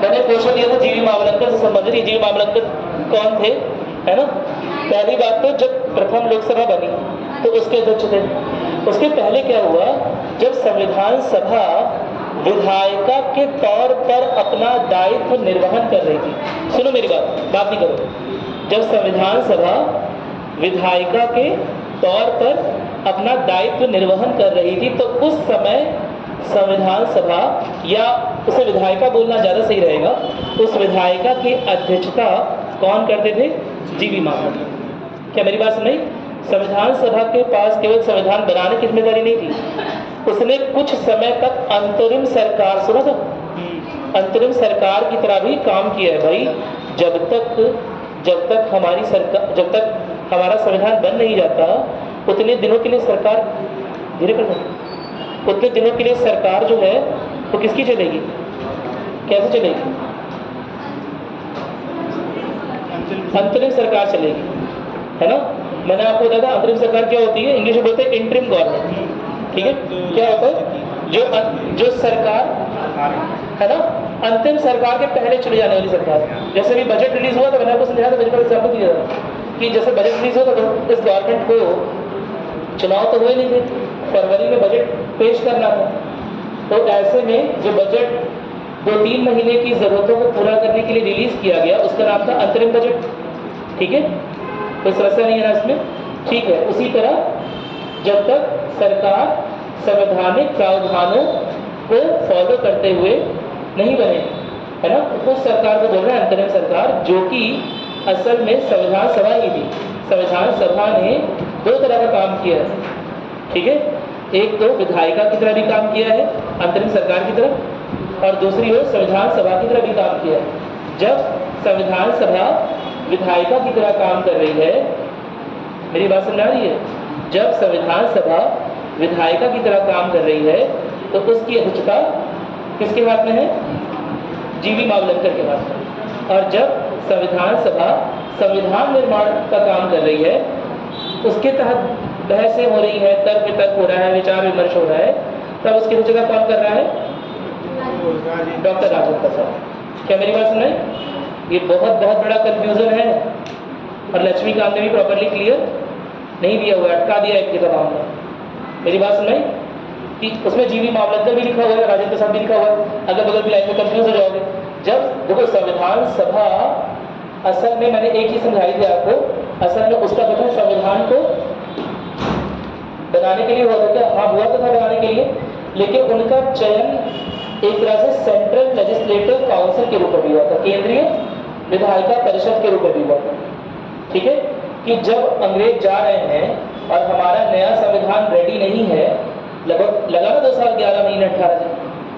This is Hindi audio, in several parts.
मैंने क्वेश्चन दिया था जीवी मावलंकर से संबंधित। जीवी मावलंकर कौन थे, है ना? पहली बात तो जब प्रथम लोकसभा बनी तो उसके अध्यक्ष थे। उसके पहले क्या हुआ, जब संविधान सभा विधायिका के तौर पर अपना दायित्व निर्वहन कर रही थी, सुनो मेरी बात नहीं करो। जब संविधान सभा विधायिका के तौर पर अपना दायित्व निर्वहन कर रही थी तो उस समय संविधान सभा, या उसे विधायिका बोलना ज्यादा सही रहेगा, उस विधायिका की अध्यक्षता कौन करते थे? जीवी मावलंकर। क्या मेरी बात सुन रही? संविधान सभा के पास केवल संविधान बनाने की जिम्मेदारी नहीं थी, उसने कुछ समय तक अंतरिम सरकार, सुना था, अंतरिम सरकार की तरह भी काम किया है भाई। जब तक हमारी सरकार, जब तक हमारा संविधान बन नहीं जाता उतने दिनों के लिए सरकार, धीरे कर, उतने दिनों के लिए सरकार जो है वो किसकी चलेगी, कैसे चलेगी? अंतरिम सरकार चलेगी, है ना? मैंने आपको बताया था अंतरिम सरकार क्या होती है, इंग्लिश में बोलते हैं इंटरिम गवर्नमेंट। ठीक है, क्या होता है? जो सरकार है ना, अंतिम सरकार के पहले चले जाने वाली सरकार। जैसे भी बजट रिलीज हुआ था, मैंने आपको समझाया था, बजट का एग्जाम्पल दिया था कि जैसे बजट रिलीज हुआ था तो इस गवर्नमेंट को चुनाव तो हुए नहीं थे, फरवरी में बजट पेश करना था। तो ऐसे में जो बजट 2-3 महीने की जरूरतों को पूरा करने के लिए रिलीज किया गया, उसका नाम था अंतरिम बजट। ठीक है, कोई समस्या नहीं है ना इसमें? ठीक है, उसी तरह जब तक सरकार संवैधानिक प्रावधानों को फॉलो करते हुए नहीं बने, है ना, उस सरकार को बोल रहे हैं अंतरिम सरकार, जो कि असल में संविधान सभा ही थी। संविधान सभा ने 2 तरह का काम किया है, ठीक है? एक तो विधायिका की तरह भी काम किया है अंतरिम सरकार की तरह, और दूसरी ओर संविधान सभा की तरह भी काम किया है। जब संविधान सभा विधायिका की तरह काम कर रही है, मेरी बात समझ आ रही है? जब संविधान सभा विधायिका की तरह काम कर रही है तो उसकी अध्यक्षता किसके हाथ में है? जीवी मावलंकर के हाथ में। और जब संविधान सभा संविधान निर्माण का काम कर रही है, उसके तहत बहसें हो रही है, तर्क वितर्क हो रहा है, विचार विमर्श हो रहा है, तब उसकी अध्यक्षता कौन कर रहा है? डॉक्टर राजेंद्र प्रसाद। क्या मेरी बात सुन रहे? ये बहुत बड़ा कंफ्यूजन है और लक्ष्मीकांत ने भी प्रॉपरली क्लियर नहीं दिया हुआ, अटका दिया एक जगह मामला। मेरी बात सुन रही कि उसमें जीवी मावलंकर भी लिखा हुआ है, राजेंद्र प्रसाद भी लिखा हुआ है, अगल बगल की लाइन में कंफ्यूज हो जाओगे। जब देखो संविधान सभा, असल में मैंने एक ही समझाई थी आपको, असल में उसका गठन संविधान को बनाने के लिए हुआ था। क्या? हाँ, हुआ तो था बनाने के लिए, लेकिन उनका चयन एक तरह से सेंट्रल लेजिस्लेटिव काउंसिल के रूप में हुआ था, केंद्रीय विधायिका परिषद के रूप में हुआ था। ठीक है, कि जब अंग्रेज जा रहे हैं और हमारा नया संविधान रेडी नहीं है, लगभग लगा ना 2 साल 11 महीने 18 दिन,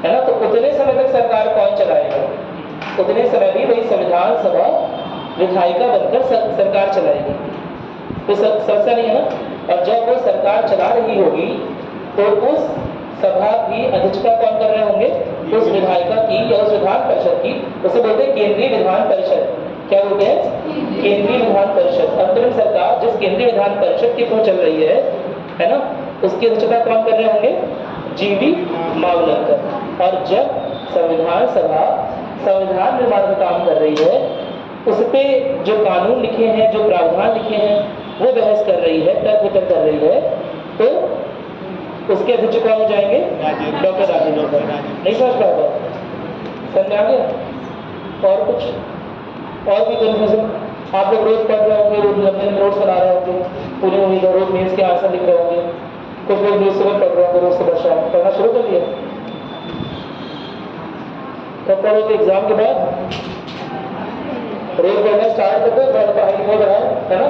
है ना, तो उतने समय तक सरकार कौन चलाएगा? उतने समय भी वही संविधान सभा विधायिका बनकर सरकार चलाएगी। तो समस्या नहीं है ना? और जब वो सरकार चला रही होगी तो उस सभा की अध्यक्षता कौन कर रहे होंगे? उस विधायिका की या उस विधान परिषद की। उसे बोलते हैं केंद्रीय विधान परिषद। क्या बोलते हैं? केंद्रीय विधान परिषद। अंतरिम सरकार जिस केंद्रीय विधान परिषद के थ्रू चल रही है ना, उसकी अध्यक्षता कौन कर रहे होंगे? जीवी मावलंकर। और जब संविधान सभा संविधान निर्माण का काम कर रही है, उस पे जो कानून लिखे हैं, जो प्रावधान लिखे हैं, वो बहस कर रही है, तर्क वितर्क कर रही है, तो उसके अध्यक्ष कौन हो जाएंगे? डॉक्टर राजेंद्र प्रसाद। नहीं समझ पाया? समझ में आ गया? और कुछ और भी कंफ्यूजन? आप लोग रोज पढ़ रहे होंगे, रोज लंबे नोट्स बना रहे होंगे, पूरी उम्मीद है, रोज मेंस के आंसर लिख रहे होंगे, कुछ लोग रोज सुबह पढ़ रहे होंगे, रोज सुबह शाम पढ़ना शुरू कर दिया। तब पढ़ोगे एग्जाम के बाद, रोज पढ़ना स्टार्ट कर दो, पढ़ाई लिखाई बढ़ाओ, है ना?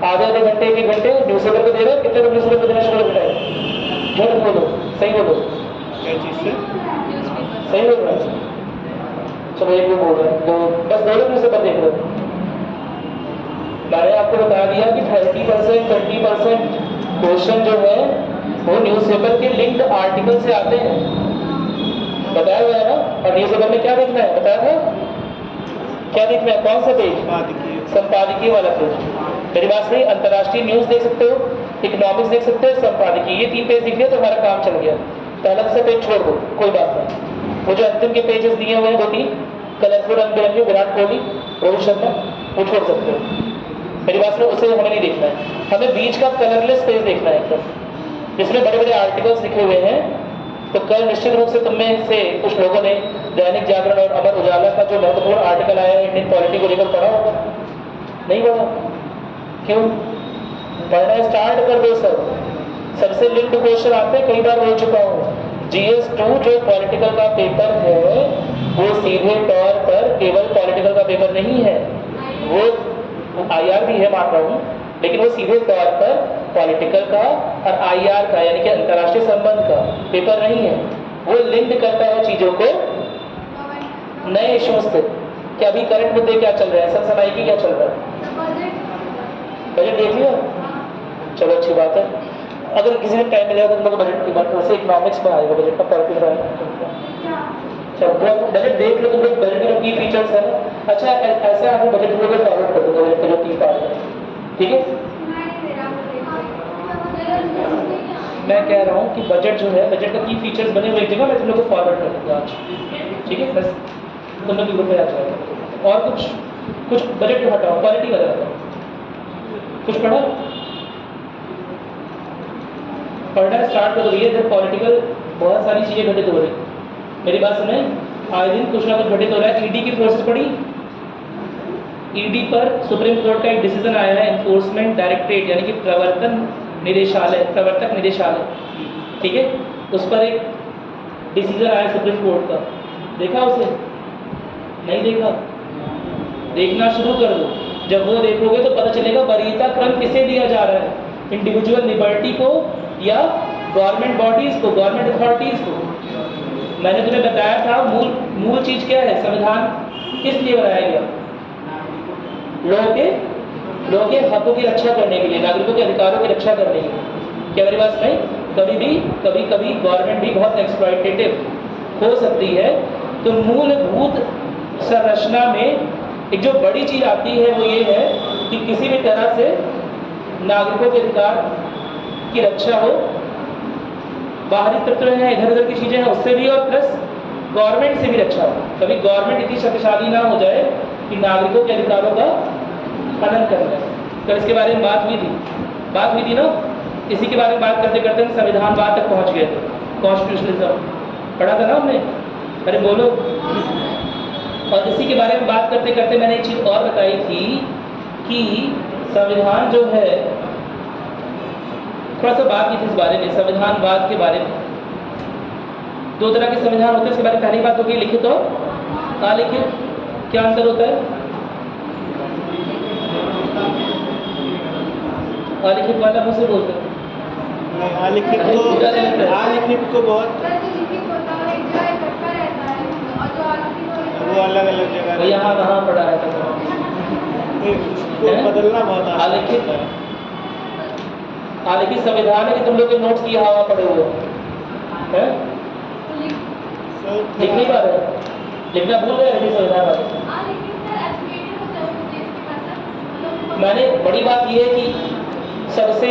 आधे घंटे 1 घंटे न्यूज़पेपर को दे रहे हो, कितने लोग न्यूज़पेपर देना शुरू कर रहे? झूठ बोलो, सही बोलो। क्या चीज से? सही बोल रहे हैं? चलो एक लोग बोल रहे हैं, तो बस 2 लोग न्यूज़पेपर देख रहे हो। मैंने आपको बता दिया कि 30% 20% क्वेश्चन जो है वो न्यूज़पेपर के लिंक्ड आर्टिकल से आते हैं, बताया हुआ है ना? और न्यूज़पेपर में क्या देखना है, बताया था? क्या देखना है? कौन सा पेज? संपादकीय वाला पेज। मेरी बात सही? अंतर्राष्ट्रीय न्यूज देख सकते हो, इकोनॉमिक्स देख सकते हो, संपादकीय, ये 3 पेज दिख गए तो हमारा काम चल गया। पहला से पेज छोड़ दो, कोई बात नहीं। वो जो अंतिम के पेजेस दिए हुए हैं 2-3, कलरफुल रंग बिरंगे विराट कोहली, रोहित शर्मा, वो छोड़ सकते हो। मेरी बात में उसे हमें नहीं देखना है, हमें बीच का कलरलेस पेज देखना है एकदम, जिसमें बड़े बड़े आर्टिकल्स लिखे हुए हैं। तो कल निश्चित रूप से तुम में से कुछ लोगों ने दैनिक जागरण और अमर उजाला का जो महत्वपूर्ण आर्टिकल आया है इंडियन पॉलिटी को लेकर पढ़ा होगा, नहीं पढ़ा? क्यों? पढ़ना स्टार्ट कर दो सब। सबसे लिंक्ड क्वेश्चन आते हैं, कई बार बोल चुका हूँ। GS2 जो पॉलिटिकल का पेपर है वो सीधे तौर पर केवल पॉलिटिकल का पेपर नहीं है, वो IR भी है मान रहा हूँ, लेकिन वो सीधे तौर पर पॉलिटिकल का और IR का यानी कि अंतर्राष्ट्रीय संबंध का पेपर नहीं है। वो लिंक करता है चीजों को नए इश्यूज से कि अभी करंट मुद्दे क्या चल रहे हैं, समसामयिकी क्या चल रहा है। बजट देख लिया? चलो अच्छी बात है। अगर किसी ने टाइम मिलेगा तो हम लोग बजट की बात, वैसे इकोनॉमिक्स में आएगा बजट का, पॉलिटिकल आएगा। चलो बजट देख लो तुम लोग, बजट के जो की फीचर्स है। अच्छा ऐसे आगे बजट को फॉरवर्ड कर दूंगा, बजट के जो की पार्ट है, ठीक है? मैं कह रहा हूँ कि बजट जो है, बजट का की फीचर्स बने हुए एक जगह मैं तुम लोग को फॉरवर्ड कर दूंगा आज, ठीक है? बस तुम लोग ग्रुप में आ जाएगा। और कुछ बजट को हटाओ, क्वालिटी वाला कुछ पढ़ा, पढ़ना स्टार्ट कर रही है। जब पॉलिटिकल बहुत सारी चीजें घटित हो रही, मेरी बात सुने, आए दिन कुछ ना कुछ घटित हो रहा है। ईडी की प्रोसेस पढ़ी? ईडी पर सुप्रीम कोर्ट का एक डिसीजन आया है, एनफोर्समेंट डायरेक्टरेट यानी कि प्रवर्तक निदेशालय, ठीक है? उस पर एक डिसीजन आया सुप्रीम कोर्ट का, देखा उसे? नहीं देखा? देखना शुरू कर दो। जब वो देखोगे तो पता चलेगा वरीयता क्रम किसे दिया जा रहा है, इंडिविजुअल लिबर्टी को या गवर्नमेंट बॉडीज को, गवर्नमेंट अथॉरिटीज को। मैंने तुम्हें बताया था मूल चीज क्या है, संविधान किस लिए बनाया गया? लोगों के हकों की रक्षा करने के लिए, नागरिकों के अधिकारों की रक्षा करने के लिए। क्या मेरी बात नहीं? कभी गवर्नमेंट भी बहुत एक्सप्लॉयटेटिव हो सकती है। तो मूलभूत संरचना में एक जो बड़ी चीज आती है वो ये है कि किसी भी तरह से नागरिकों के अधिकार की रक्षा हो, बाहरी तत्व हैं, इधर उधर की चीजें हैं उससे भी, और प्लस गवर्नमेंट से भी रक्षा हो। कभी गवर्नमेंट इतनी शक्तिशाली ना हो जाए कि नागरिकों के अधिकारों का हनन कर जाए। तो इसके बारे में बात हुई थी ना। इसी के बारे में बात करते करते हम संविधानवाद तक पहुंच गए थे। कॉन्स्टिट्यूशनलिज्म पढ़ा था ना हमने? अरे बोलो। और इसी के बारे में बात करते करते मैंने एक चीज और बताई थी कि संविधान जो है, थोड़ा सा बात की थी इस बारे में, संविधानवाद के बारे में। दो तरह के संविधान होते हैं, इसके बारे में पहली बात होगी लिखित और अलिखित। क्या अंतर होता है? अलिखित वाला मुझसे बोलते हैं, अलिखित को बहुत वो अलग अलग जगह यहाँ वहाँ पढ़ा है उसको बदलना बहुत आसान है। हालांकि संविधान है कि तुम लोग के नोट्स की हवा पड़े हुए हैं, लिख नहीं पा रहे, लिखना भूल गए संविधान वाले। मैंने बड़ी बात यह है कि सबसे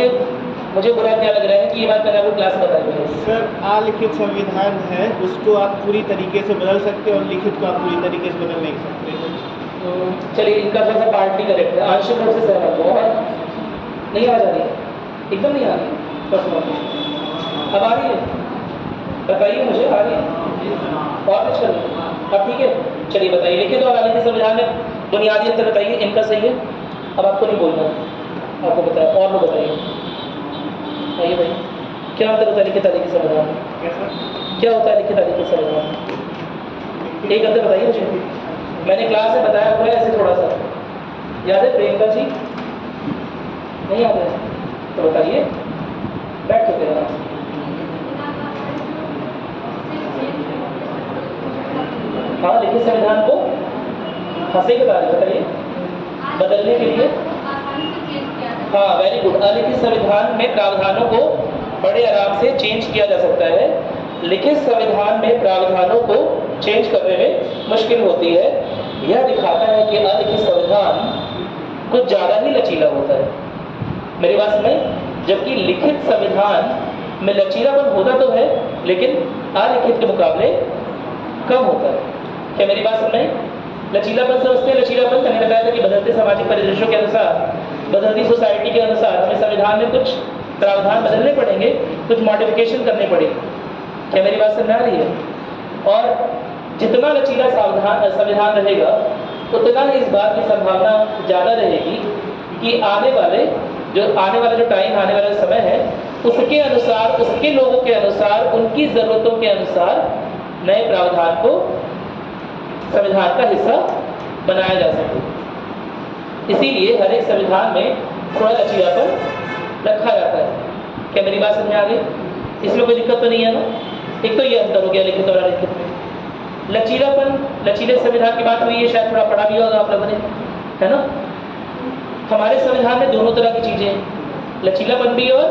मुझे बुरा क्या लग रहा है कि ये बात मैंने आपको क्लास बताई है। सर, अलिखित संविधान है, उसको आप पूरी तरीके से बदल सकते हैं और लिखित को आप पूरी तरीके से बदल नहीं सकते। चलिए इनका थोड़ा सा पार्ट भी करेक्ट है, आंशिक रूप से सहमत हूँ। और नहीं आ रही है, एकदम नहीं आ रही बस अब आ रही है, बताइए मुझे आ रही है और कुछ कर लो अब, ठीक है? चलिए बताइए, लिखित और अलिखित संविधान में बुनियादी अंतर बताइए। इनका सही है, अब आपको नहीं बोलना है, आपको बताया और लोग बताइए। आइए भाई, क्या अंतर होता है लिखित अलिखित संविधान में? क्या होता है लिखित अलिखित संविधान? एक अंतर बताइए मुझे। मैंने क्लास में बताया हुआ है ऐसे थोड़ा सा, याद है प्रियंका जी? नहीं याद है तो बताइए, बैठ चुके हैं। हाँ, लिखित संविधान को हंसे के बारे में बताइए, बदलने के लिए। हाँ वेरी गुड। अलिखित संविधान में प्रावधानों को बड़े आराम से चेंज किया जा सकता है, लिखित संविधान में प्रावधानों को चेंज करने में मुश्किल होती है। यह दिखाता है कि अलिखित संविधान कुछ ज़्यादा ही लचीला होता है। मेरी बात सुनिए, जबकि लिखित संविधान में लचीलापन होता तो है लेकिन अलिखित के मुकाबले कम होता है। क्या मेरी बात सुन रहे हैं? लचीलापन समझते हैं। लचीलापन मैंने बताया था कि बदलते सामाजिक परिदृश्यों के अनुसार, बदलती सोसाइटी के अनुसार हमें संविधान में कुछ प्रावधान बदलने पड़ेंगे, कुछ मॉडिफिकेशन करने पड़ेंगे। क्या मेरी बात समझ आ रही है? और जितना लचीला संविधान रहेगा उतना ही इस बात की संभावना ज़्यादा रहेगी कि आने वाला जो टाइम, आने वाला समय है, उसके अनुसार, उसके लोगों के अनुसार, उनकी ज़रूरतों के अनुसार नए प्रावधान को संविधान का हिस्सा बनाया जा सके। इसीलिए हर एक संविधान में थोड़ा लचीलापन रखा जाता है। क्या मेरी बात समझ में आ गई? इसमें कोई दिक्कत तो नहीं है ना? एक तो ये अंतर हो गया लिखित और अलिखित में। लचीलापन, लचीले संविधान की बात हुई है, शायद थोड़ा पढ़ा भी होगा आप लोगों ने, है ना? हमारे संविधान में दोनों तरह की चीजें हैं, लचीलापन भी और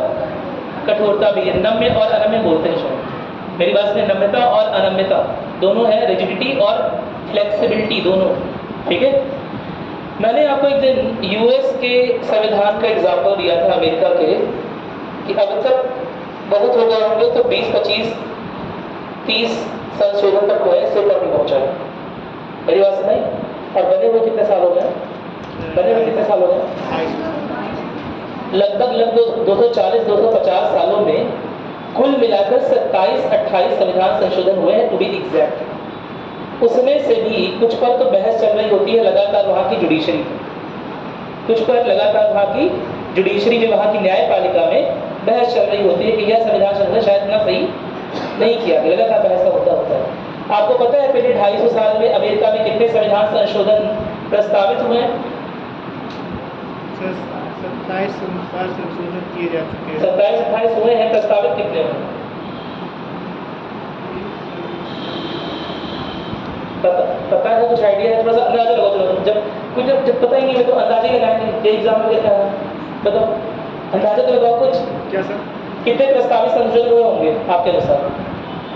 कठोरता भी है। नम्य और अनम्य बोलते हैं शायद। मेरी बात में नम्यता और अनम्यता दोनों है, रिजिडिटी और फ्लेक्सिबिलिटी दोनों, ठीक है? मैंने आपको एक दिन यूएस के संविधान का एग्जाम्पल दिया था, अमेरिका के, कि अब तक बहुत हो गए होंगे तो 20, 25, 30 संशोधन तक हुए, इससे ऊपर नहीं पहुंचा है। मेरी बात सुनाई? और बने हुए कितने साल हो गए? बने हुए कितने साल हो गए? लगभग 240-250 सालों में कुल मिलाकर 27-28 संविधान संशोधन हुए हैं, टू बी एग्जैक्ट। उसमें से भी कुछ पर तो बहस चल रही होती है लगातार वहाँ की जुडिशरी, कुछ पर लगातार वहाँ की जुडिशरी में, वहाँ की न्यायपालिका में बहस चल रही होती है कि यह संविधान संशोधन शायद इतना सही नहीं किया गया। लगातार बहस का मुद्दा होता है। आपको पता है पिछले 250 साल में अमेरिका में कितने संविधान संशोधन प्रस्तावित हुए हैं? 27 संशोधन किए जा चुके हैं। 27-28 हुए हैं, प्रस्तावित कितने हुए? पता है? कुछ आइडिया है? थोड़ा सा अंदाजा लगाओ। जब पता ही नहीं है तो अंदाजा ही लगाएंगे। ये एग्जाम में कहता है, बताओ, अंदाजा तो लगाओ कुछ। क्या सर? कितने प्रस्तावित संशोधन हुए होंगे आपके अनुसार?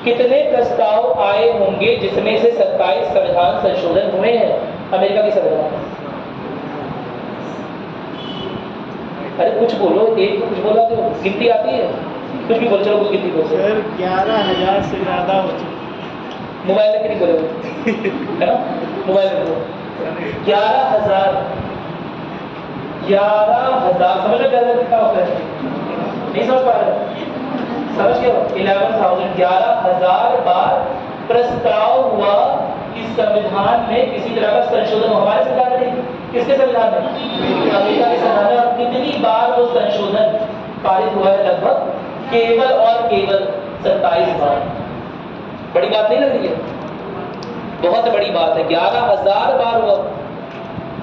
कितने प्रस्ताव आए होंगे जिसमें से 27 संविधान संशोधन हुए हैं अमेरिका के संविधान में? अरे कुछ बोलो, एक कुछ बोला तो गिनती आती है, कुछ भी बोलो, चलो कुछ गिनती बोलो। सर 11,000 से ज़्यादा हो चुके। मोबाइल लेके नहीं बोले, है ना? मोबाइल में बोलो 11,000। 11,000 समझ लो 11,000 कितना होता है? नहीं समझ पा रहे? समझ गए? 11,000 बार प्रस्ताव हुआ कि संविधान में किसी तरह का संशोधन हो। हमारे संविधान में, किसके संविधान में? अमेरिका के संविधान में। और कितनी बार वो संशोधन पारित हुआ है? लगभग केवल और केवल 27 बार। बड़ी बात नहीं लग रही है? बहुत बड़ी बात है। 11,000 बार हुआ,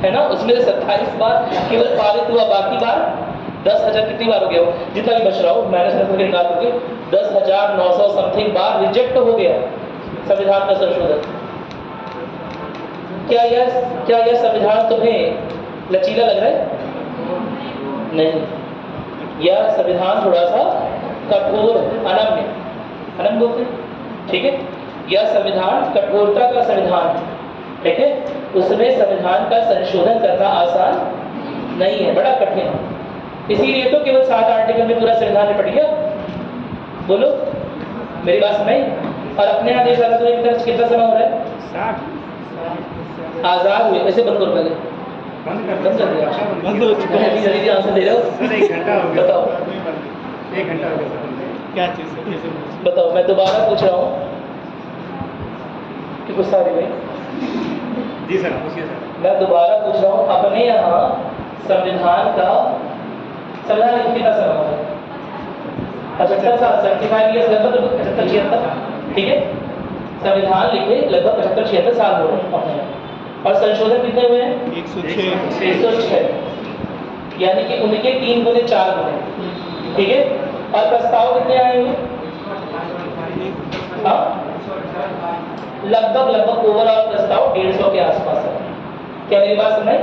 है ना? उसमें से 27 बार केवल पारित हुआ, बाकी बार 10,000 कितनी बार हो गया? जितना भी बच रहा हो माइनस करके निकाल दोगे, 10,900 समथिंग बार रिजेक्ट हो गया संविधान का संशोधन। क्या यह संविधान तुम्हें लचीला लग रहा है? नहीं, यह संविधान थोड़ा सा कठोर, अनम्य बोलते हैं, ठीक है? यह संविधान कठोरता का संविधान है, ठीक है? उसमें संविधान का संशोधन करना आसान नहीं है, बड़ा कठिन है। इसीलिए तो केवल 7 आर्टिकल में पूरा संविधान निपट गया। बोलो, मेरी बात सुनाई? और अपने यहाँ देश आजाद हुए कितना समय हो रहा है? 60 आजाद हुए। ऐसे बंद करो, पहले बंद कर दिया, बंद हो चुका है। जल्दी आंसर दे रहे हो? 1 घंटा हो गया। बताओ 1 घंटा हो गया। क्या चीज़ है? बताओ, मैं दोबारा पूछ रहा हूँ कि गुस्सा नहीं भाई? जी सर, पूछिए सर। मैं दोबारा पूछ रहा हूँ, अपने यहाँ संविधान लिखे कितना समय हो गया? 75 साल, 75 ईयर्स, लगभग 75-76, ठीक है? संविधान लिखे लगभग 75-76 साल हो रहे हैं अपने यहाँ। और संशोधन कितने हुए हैं? 106, यानी कि उनके 3 गुने 4 गुने, ठीक है? और प्रस्ताव कितने आए हुए? लगभग ओवरऑल प्रस्ताव 150 के आसपास है। क्या मेरी बात सुनाई?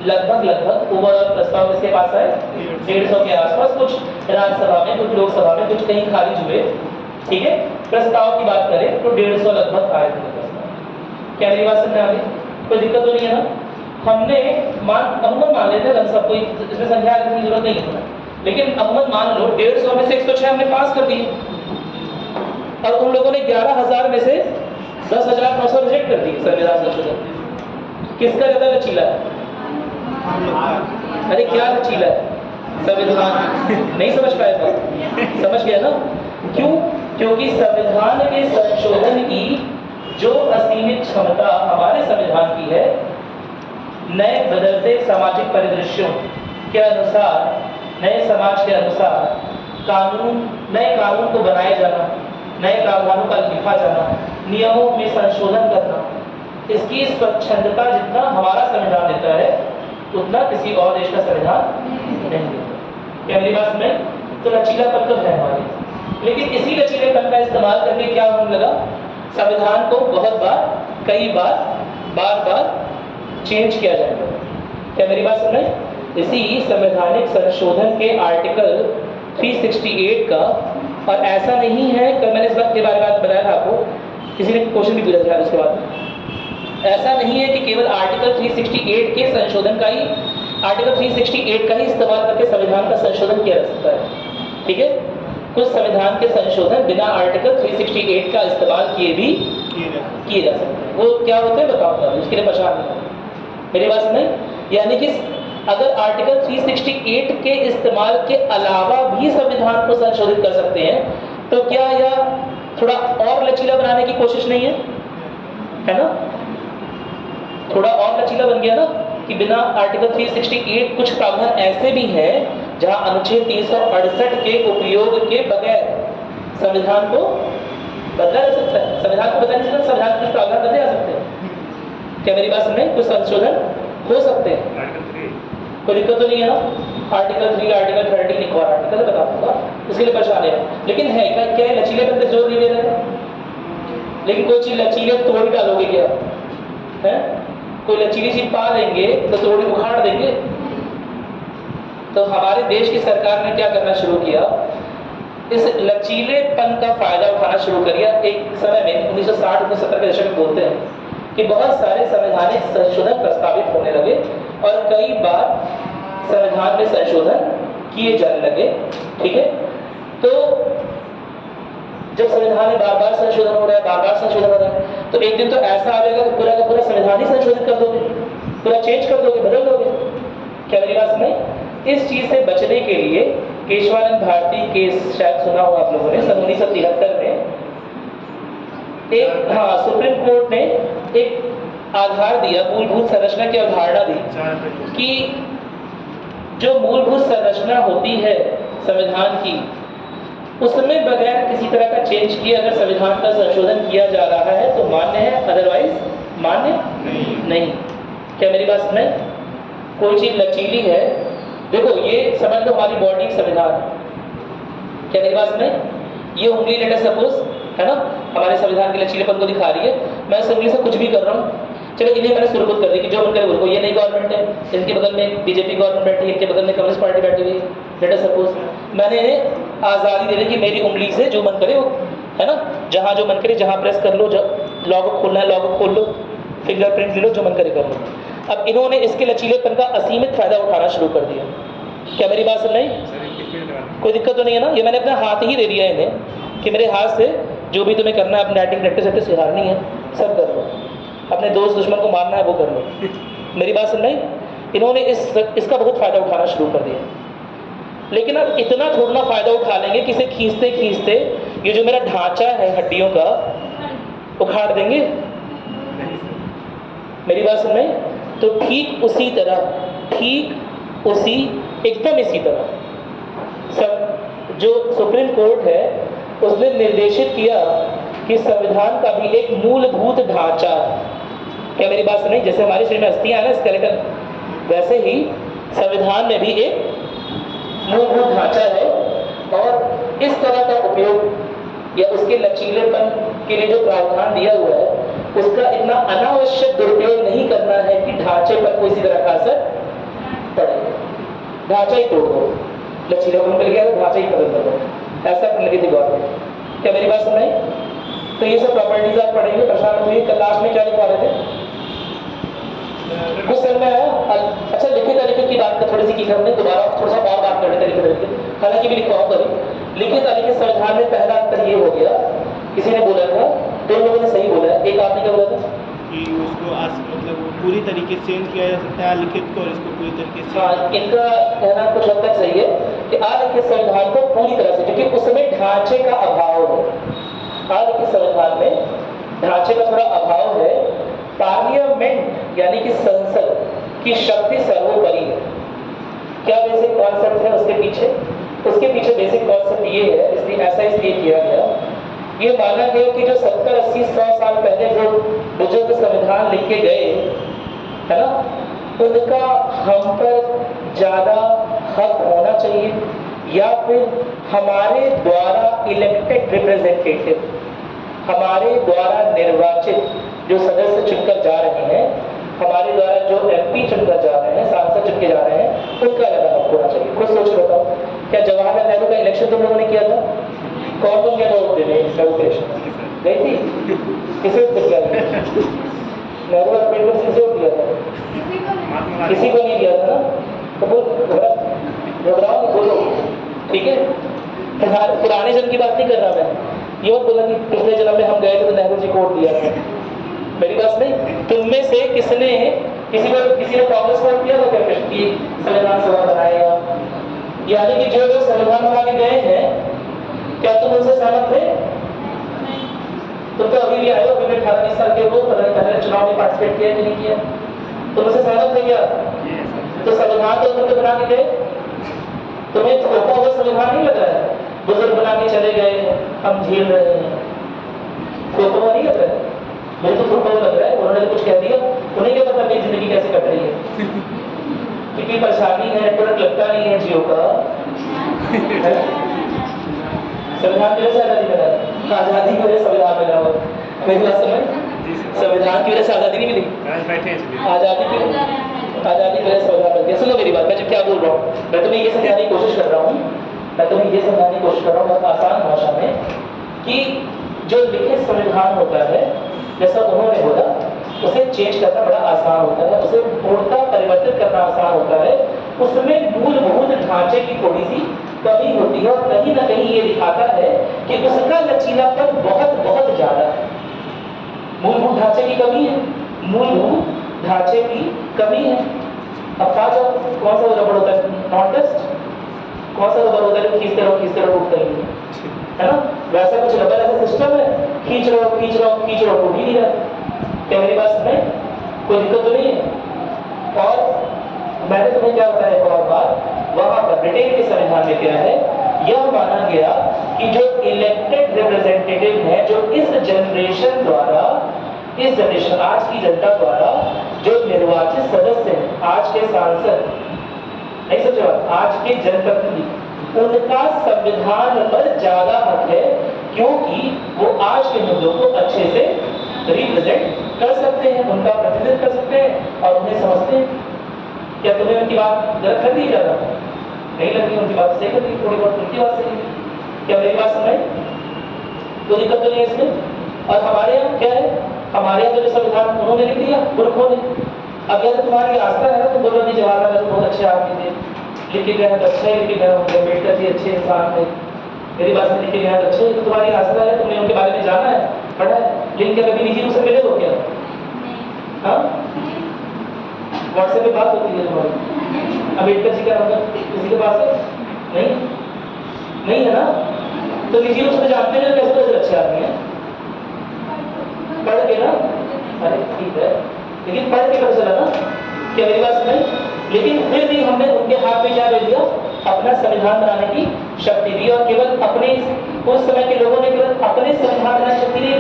लगभग ओवरऑल प्रस्ताव इसके पास है 150 के आसपास। कुछ राज्यसभा में, कुछ लोकसभा में, कुछ कहीं खारिज हुए, ठीक है? प्रस्ताव की बात करें तो 150 लगभग आए थे प्रस्ताव। क्या मेरी बात सुनने आ गई? कोई दिक्कत तो नहीं है ना? हमने अमूमन मान लेते हैं, सब कोई इसमें संख्या की जरूरत नहीं है, लेकिन अमूमन मान लो 150 में से 106 हमने पास कर दिए, और उन लोगों ने 11,000 में से 10,900 रिजेक्ट कर दिए संविधान संशोधन। किसका ज्यादा लचीला है? अरे क्या लचीला है? संविधान। नहीं समझ पाए तो समझ गया ना? क्यों? क्योंकि संविधान के संशोधन की जो असीमित क्षमता हमारे संविधान की है, नए बदलते सामाजिक परिदृश्यों के अनुसार, नए समाज के अनुसार नए कानून को बनाए जाना, नए प्रावधानों का लिखा जाना, नियमों में संशोधन करना, इसकी स्वच्छंदता जितना हमारा संविधान देता है उतना किसी और देश का संविधान नहीं देता। क्या मेरी बात समझ? तो लचीलापन तो है हमारे, लेकिन इसी लचीलेपन का इस्तेमाल करके क्या होने लगा, संविधान को बहुत बार, कई बार, बार बार चेंज किया जाएगा। क्या मेरी बात समझ? इसी संवैधानिक संशोधन के आर्टिकल 368 का, और ऐसा नहीं है कि मैंने इस बात के बारे में बताया था आपको, किसी ने क्वेश्चन भी पूछा था उसके बाद, ऐसा नहीं है कि केवल आर्टिकल 368 के संशोधन का ही, आर्टिकल 368 का ही इस्तेमाल करके संविधान का संशोधन किया जा सकता है। ठीक है, कुछ संविधान के संशोधन बिना आर्टिकल 368 का इस्तेमाल किए भी किए जा सकते हैं। वो क्या होते हैं बताऊंगा, उसके लिए परेशान नहीं। मेरी बात सुने? यानी कि अगर आर्टिकल 368 के इस्तेमाल के अलावा भी संविधान को संशोधित कर सकते हैं, तो क्या यह थोड़ा और लचीला बनाने की कोशिश नहीं है ना? थोड़ा और लचीला बन गया ना, कि बिना आर्टिकल 368 कुछ प्रावधान ऐसे भी हैं जहां अनुच्छेद 368 के उपयोग के बगैर संविधान को बदला जा सकता है। संविधान को बदलने से संविधान के कुछ प्रावधान बदले जा सकते हैं। क्या मेरी बात समझे? कुछ संशोधन हो सकते हैं, कोई दिक्कत तो नहीं है ना? आर्टिकल 3, आर्टिकल 13 एक और आर्टिकल बता दूंगा, उसके लिए परेशान है। लेकिन है क्या लचीलेपन पे जोर नहीं दे रहे? लेकिन कोई चीज लचीले तोड़ डालोगे क्या है? कोई लचीली चीज पा लेंगे तो तोड़ उखाड़ देंगे। तो हमारे देश की सरकार ने क्या करना शुरू किया, इस लचीलेपन का फायदा उठाना शुरू कर दिया। एक समय में 1960-1970 के दशक में बोलते हैं कि बहुत सारे संवैधानिक संशोधन प्रस्तावित होने लगे और कई बार संविधान में संशोधन किए जाने लगे। ठीक है, तो जब संविधान में बार बार संशोधन हो रहा है, बार बार संशोधन हो रहा है, तो एक दिन तो ऐसा आ जाएगा कि पूरा का पूरा संविधान ही संशोधित कर दोगे, पूरा चेंज कर दोगे, बदल दोगे। क्या मेरी बात सुने? इस चीज से बचने के लिए केशवानंद भारती केस शायद सुना हो आप लोगों ने, सन 1973 में एक सुप्रीम कोर्ट ने एक आधार दिया, मूलभूत संरचना की अवधारणा दी कि जो मूलभूत संरचना होती है संविधान की, उसमें बगैर किसी तरह का चेंज किए अगर संविधान का संशोधन किया जा रहा है तो मान्य है, अदरवाइज मान्य नहीं। क्या मेरी बात सुने? कोई चीज लचीली है, देखो ये समझ लो हमारी बॉडी संविधान। क्या मेरी बात सुने? ये उंगली लेटर सपोज है ना, हमारे संविधान के लचीलेपन को दिखा रही है। मैं इस उंगली से कुछ भी कर रहा हूँ, चलो इन्हें मैंने सुरबुत कर दी कि जो मन करे बोलो, ये नई गवर्नमेंट है, इनके बगल में बीजेपी गवर्नमेंट बैठी है, इनके बगल में कम्युनिस्ट पार्टी बैठी हुई है, लेटर सपोज मैंने इन्हें आज़ादी दे दी कि मेरी उंगली से जो मन करे वो, है ना, जहाँ जो मन करे जहाँ प्रेस कर लो, लॉग खोलना है लॉग खोल लो, फिंगरप्रिंट ले लो, जो मन करे कर लो। अब इन्होंने इसके लचीलेपन का असीमित फायदा उठाना शुरू कर दिया। क्या मेरी बात सुन रही? कोई दिक्कत तो नहीं है ना? ये मैंने अपना हाथ ही दे दिया इन्हें कि मेरे हाथ से जो भी तुम्हें करना है, अपनी एक्टिंग प्रैक्टिस सुधारनी है, सब कर लो, अपने दोस्त दुश्मन को मारना है वो कर लो। मेरी बात सुन रही? इन्होंने इसका बहुत फायदा उठाना शुरू कर दिया। लेकिन अब इतना थोड़ा फायदा उठा लेंगे कि इसे खींचते खींचते ये जो मेरा ढांचा है हड्डियों का उखाड़ देंगे। मेरी बात सुन रही? तो ठीक उसी तरह, ठीक उसी एकदम इसी तरह सब जो सुप्रीम कोर्ट है उसने निर्देशित किया कि संविधान का भी एक मूलभूत ढांचा, क्या मेरी बात सुनी? जैसे हमारे शरीर में अस्थियां है ना, स्केलेटन, वैसे ही संविधान में भी एक मूलभूत ढांचा है और इस तरह का उपयोग या उसके लचीलेपन के लिए जो प्रावधान दिया हुआ है उसका इतना अनावश्यक दुरुपयोग नहीं करना है कि ढांचे पर कोई तरह का असर पड़े। ढांचा ही तोड़ दो, लचीलापन मिल गया तो ढांचा ही बदल दो, ऐसा करने की गवर्नमेंट। क्या मेरी बात सुन रही? तो ये सब प्रॉपर्टीज आप पढ़ेंगे, परेशान होंगे। कल लास्ट में क्या लिखवा रहे थे? कुछ समझ में आया? अच्छा, लिखित की बात थोड़ी सी की हमने, दोबारा थोड़ा सा और बात करने तरीके, हालांकि भी लिखवाऊँ कभी। लिखित संविधान में पहला अंतर ये हो गया, किसी ने बोला था, दो लोगों ने सही बोला है, एक आपने क्या बोला था? कि उसको मतलब पूरी तरीके से चेंज किया जा सकता है लिखित को और इसको पूरी तरीके से? हाँ, इनका कहना कुछ हद तक सही है कि अलिखित संविधान को पूरी तरह से, क्योंकि उसमें ढांचे का अभाव है, अलिखित संविधान में ढांचे का थोड़ा अभाव है। पार्लियामेंट यानी कि संसद की शक्ति सर्वोपरि है। क्या बेसिक कॉन्सेप्ट है उसके पीछे? उसके पीछे बेसिक कॉन्सेप्ट ये है, इसलिए ऐसा इसलिए किया गया, ये माना गया कि जो 70, 80, 100 साल पहले जो बुजुर्ग संविधान लिख के गए, है ना, उनका हम पर ज्यादा हक होना चाहिए, या फिर हमारे द्वारा इलेक्टेड रिप्रेजेंटेटिव, हमारे द्वारा निर्वाचित जो सदस्य चुनकर जा रहे हैं, हमारे द्वारा जो एमपी चुनकर जा रहे हैं, सांसद चुन के जा रहे हैं, उनका ज्यादा हक होना चाहिए। कुछ सोच बताओ, क्या जवाहरलाल नेहरू का इलेक्शन तुम लोगों ने किया था? कौन तुम क्या वोट देने गई थी? किसे वोट किया? नेहरू और अम्बेडकर किसे वोट दिया था? किसी को नहीं दिया था ना? तो घबराओ नहीं, बोलो, ठीक है? पुराने जन्म की बात नहीं कर रहा मैं, ये मत बोला कि पिछले जन्म में हम गए थे तो नेहरू जी को वोट दिया था। मेरी बात नहीं, तुम में से किसी ने कांग्रेस को वोट दिया था क्या? संविधान सभा बनाएगा, यानी कि जो लोग संविधान बना के गए हैं, क्या तुम उनसे सहमत थे? तुम तो अभी भी आए हो, अभी 18-20 साल के हो, पता नहीं पहले चुनाव में पार्टिसिपेट किया कि नहीं किया, तुम उनसे सहमत थे क्या? तो संविधान तो तुम बना के गए, तुम्हें होता हुआ संविधान नहीं लग रहा है? बुजुर्ग बना के चले गए, हम झेल रहे हैं, तो नहीं लग रहा है? मुझे तो थोड़ा लग रहा है, उन्होंने कुछ कह दिया, उन्हें क्या पता मेरी जिंदगी कैसे कट रही है, कितनी परेशानी है, नेटवर्क लगता नहीं है जियो का। संविधान की वजह से आजादी मिला, आजादी की वजह से संविधान मिला हुआ, मेरी बात समझ? संविधान की वजह से आजादी नहीं मिली, आजादी की वजह से संविधान मिल गया। सुनो मेरी बात, मैं जो क्या बोल रहा हूँ, मैं तुम्हें ये समझाने की कोशिश कर रहा हूँ, बहुत आसान भाषा में, कि जो लिखित संविधान होता है, जैसा उन्होंने बोला, उसे चेंज करना बड़ा आसान होता है, उसे पूर्णतः परिवर्तित करना आसान होता है। उसमें मूलभूत ढांचे की थोड़ी सी कमी होती है, और कहीं ना कहीं ये दिखाता है कि उसका लचीलापन बहुत बहुत ज्यादा है। मूलभूत ढांचे की कमी है, मूलभूत ढांचे की कमी है। अब कौन सा रबड़ होता है? Non dust. कौन सा रबड़ होता है? खींचते रहो टूटता ही नहीं, है ना? वैसा कुछ रबड़ ऐसा सिस्टम है, खींच रहो टूट ही नहीं रहा। क्या मेरी बात सुने? कोई दिक्कत तो नहीं है? और मैंने तुम्हें क्या बताया एक और बात, वहां पर ब्रिटेन के संविधान में क्या है, यह माना गया कि जो इलेक्टेड रिप्रेजेंटेटिव है, जो इस जनरेशन आज की जनता द्वारा जो निर्वाचित सदस्य हैं, आज के सांसद, नहीं समझो, आज के जनप्रतिनिधि, उनका संविधान पर ज्यादा हक है, क्योंकि वो आज के मुद्दों को अच्छे से रिप्रेजेंट कर सकते हैं, उनका प्रतिनिधित्व कर सकते हैं और उन्हें समझते हैं। क्या तुम्हें उनकी बात गलत लग रही है? ज्यादा नहीं लगी, उनकी बात सही लगी, थोड़ी बहुत उनकी बात सही है। क्या मेरी बात सुनाई? कोई दिक्कत तो नहीं है इसमें। और हमारे यहाँ क्या है, हमारे यहाँ जो संविधान उन्होंने लिख दिया, मूर्खों ने। अब यदि तुम्हारी आस्था है ना, तो बोलो नहीं, जवाहरलाल नेहरू बहुत अच्छे आदमी थे, लिख के गए हैं तो अच्छे लिख के गए होंगे, अम्बेडकर जी अच्छे इंसान थे, मेरी बात में लिख के गए हैं तो अच्छे, तो तुम्हारी आस्था है, तुमने उनके बारे में जाना है, पढ़ा है, लेकिन क्या कभी निजी रूप से मिले हो क्या? हाँ, व्हाट्सएप पे बात होती है तुम्हारी? अम्बेडकर जी का नंबर किसी के पास है? नहीं है ना? तो निजी रूप से जानते हैं कैसे अच्छे आदमी है, पढ़ के ना, अरे ठीक है, लेकिन पढ़ के पता चला ना। क्या मेरी बात सुनाई? लेकिन फिर भी हमने उनके हाथ में क्या दे दिया? अपना संविधान बनाने की शक्ति दी, और केवल अपने, उस समय के लोगों ने केवल अपने संविधान बनाने की शक्ति नहीं,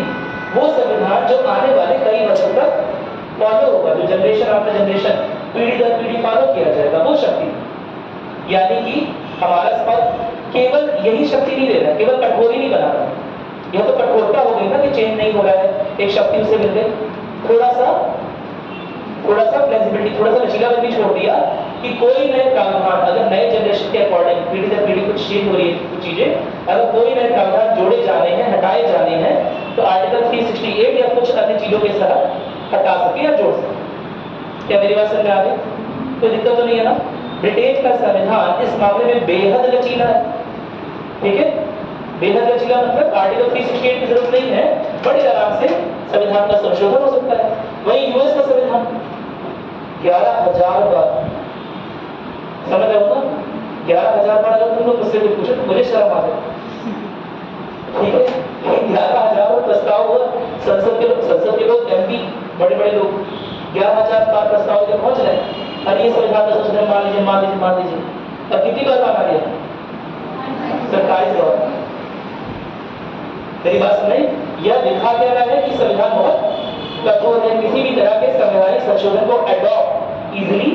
वो संविधान जो आने वाले कई वर्षों तक फॉलो होगा, जो जनरेशन आफ्टर जनरेशन, पीढ़ी दर पीढ़ी फॉलो किया जाएगा, वो शक्ति। यानी कि हमारा समाज केवल यही शक्ति नहीं दे रहा, केवल कठोरी नहीं बना रहा, यह तो कठोरता हो गई ना कि चेंज नहीं हो रहा है, एक शक्ति उसे मिल गई, थोड़ा सा फ्लेक्सिबिलिटी, थोड़ा सा लचीलापन भी छोड़ दिया कि कोई नए प्रावधान, अगर नए जनरेशन के अकॉर्डिंग पीढ़ी दर पीढ़ी कुछ चेंज हो रही है, कुछ चीजें अगर कोई नए प्रावधान जोड़े जाने हैं, हटाए जाने हैं, तो आर्टिकल 368 या कुछ अन्य चीजों के साथ हटा सके या जोड़ सके। क्या मेरी बात समझ में आ गई? कोई दिक्कत तो नहीं है ना? ब्रिटेन का संविधान इस मामले में बेहद लचीला है, ठीक है? बेहद लचीला मतलब आर्टिकल 368 की जरूरत नहीं है, बड़े आराम से संविधान का संशोधन हो सकता है। 11,000 बार, समझ रहे हो ना? 11,000 बार अगर तुम लोग मुझसे कुछ पूछो तो मुझे शर्म आ जाए, ठीक है? 11,000 प्रस्ताव हुआ, संसद के लोग, एमपी, बड़े बड़े लोग 11,000 बार प्रस्ताव जब पहुंच रहे हैं, और ये संविधान का संशोधन मान लीजिए, और कितनी बार माना गया? 27 बार। मेरी बात सुनाई? यह दिखा दे रहा है कि संविधान बहुत कठोर है, किसी भी तरह के संवैधानिक संशोधन को अडॉप्ट इजीली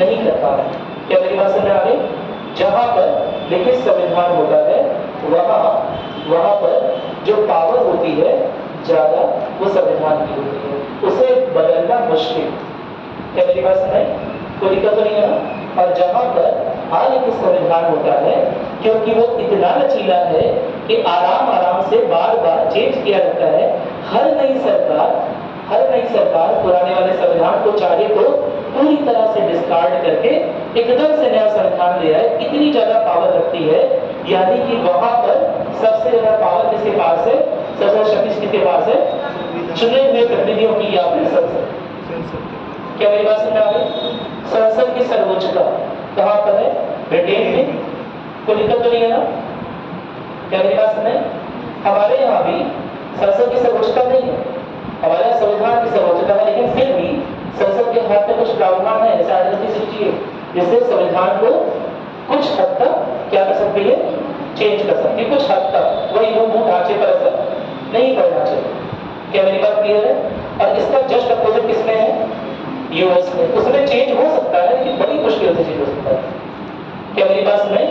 नहीं कर पा रहे। क्या मेरी बात समझ आ गई? जहां पर लिखित संविधान होता है वहां पर जो पावर होती है ज्यादा, वो संविधान की होती है, उसे बदलना मुश्किल। क्या मेरी बात सुनाई? कोई दिक्कत तो नहीं है ना? और जहां पर हालांकि संविधान होता है, क्योंकि वो इतना लचीला है कि आराम से बार बार चेंज किया जाता है। हर नई सरकार पुराने वाले संविधान को चाहे तो पूरी तरह से डिस्कार्ड करके एकदम से नया संविधान ले आए, इतनी ज्यादा पावर रखती है। यानी कि वहां पर सबसे ज्यादा पावर किसके पास है? सबसे शक्ति किसके पास है? चुने हुए प्रतिनिधियों की, या फिर संसद। क्या मेरी बात समझ आ गई? संसद की सर्वोच्चता कहां पर है? ब्रिटेन में। कोई दिक्कत तो नहीं है ना? क्या मेरी बात समझ? हमारे यहाँ भी संसद की सर्वोच्चता नहीं है, हमारे यहाँ संविधान की सर्वोच्चता है, लेकिन फिर भी संसद के हाथ में कुछ प्रावधान है, जैसे आर्टिकल 360 जिससे संविधान को कुछ हद तक क्या कर सकती है? चेंज कर सकती है, कुछ हद तक। वही मूलभूत ढांचे पर असर नहीं पड़ना चाहिए। क्या मेरी बात क्लियर है? और इसका जस्ट अपोजिट किसमें है? यूएस में। उसमें चेंज हो सकता है, लेकिन बड़ी मुश्किल से चेंज हो सकता है। क्या मेरी बात सुने?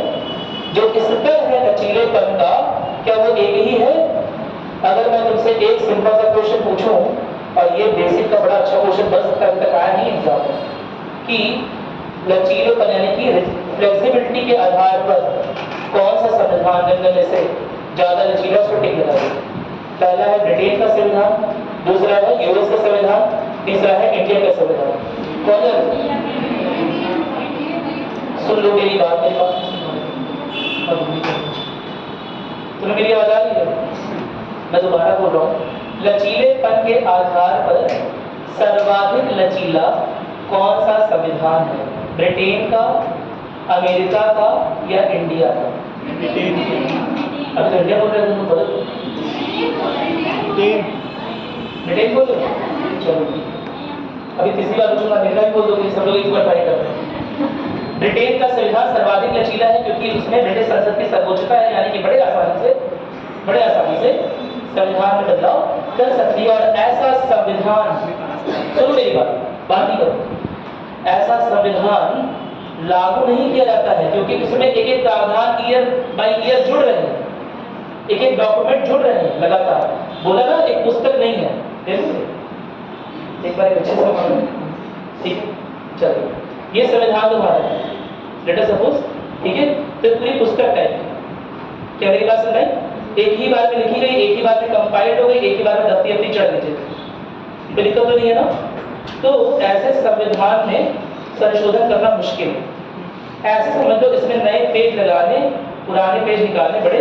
जो स्तर है लचीलेपन का, क्या वो एक ही है? अगर मैं तुमसे एक सिंपल सा क्वेश्चन पूछूं, और ये बेसिक का बड़ा अच्छा क्वेश्चन बन सकता है, तक आया नहीं एग्जाम में, कि लचीलेपन यानी कि फ्लेक्सिबिलिटी के आधार पर कौन सा संविधान निम्न में से ज्यादा लचीला, उसको टिक लगा दो। पहला है ब्रिटेन का संविधान, दूसरा है यूएस का संविधान, तीसरा है इंडिया का संविधान। कौन है? सुन लो मेरी बात, तुम्हें मेरी आवाज आ रही है? मैं दोबारा बोल रहा हूँ। लचीलेपन के आधार पर सर्वाधिक लचीला कौन सा संविधान है? ब्रिटेन का, अमेरिका का, या इंडिया का? ब्रिटेन। अब तो इंडिया बोल रहे हैं, तुम बदल। ब्रिटेन बोल रहे हो? चलो अभी तीसरी बार पूछूंगा, अमेरिका भी बोल दोगे, सब लोग एक बार ट्राई करते हैं। ब्रिटेन का संविधान सर्वाधिक लचीला है क्योंकि उसमें ब्रिटिश संसद की सर्वोच्चता है, यानी कि बड़े आसानी से संविधान में बदलाव कर सकती है। और ऐसा संविधान, सुनो मेरी बात नहीं करो, ऐसा संविधान लागू नहीं किया जाता है क्योंकि उसमें एक एक प्रावधान ईयर बाय ईयर जुड़ रहे हैं, एक एक डॉक्यूमेंट जुड़ रहे हैं लगातार। बोला ना, एक पुस्तक नहीं है। एक बार अच्छे से, ठीक है? चलिए, ये संविधान तुम्हारा है, लेट अस सपोज, ठीक है? तो पूरी पुस्तक टाइप, क्या मेरी बात सुन रहे हैं? एक ही बार में लिखी गई, एक ही बार में कंपाइल्ड हो गई, एक ही बार में दफ्ती चढ़ दी जाती, दिक्कत तो नहीं है ना? तो ऐसे संविधान में संशोधन करना मुश्किल है। ऐसे समझ लो, इसमें नए पेज लगाने, पुराने पेज निकालने बड़े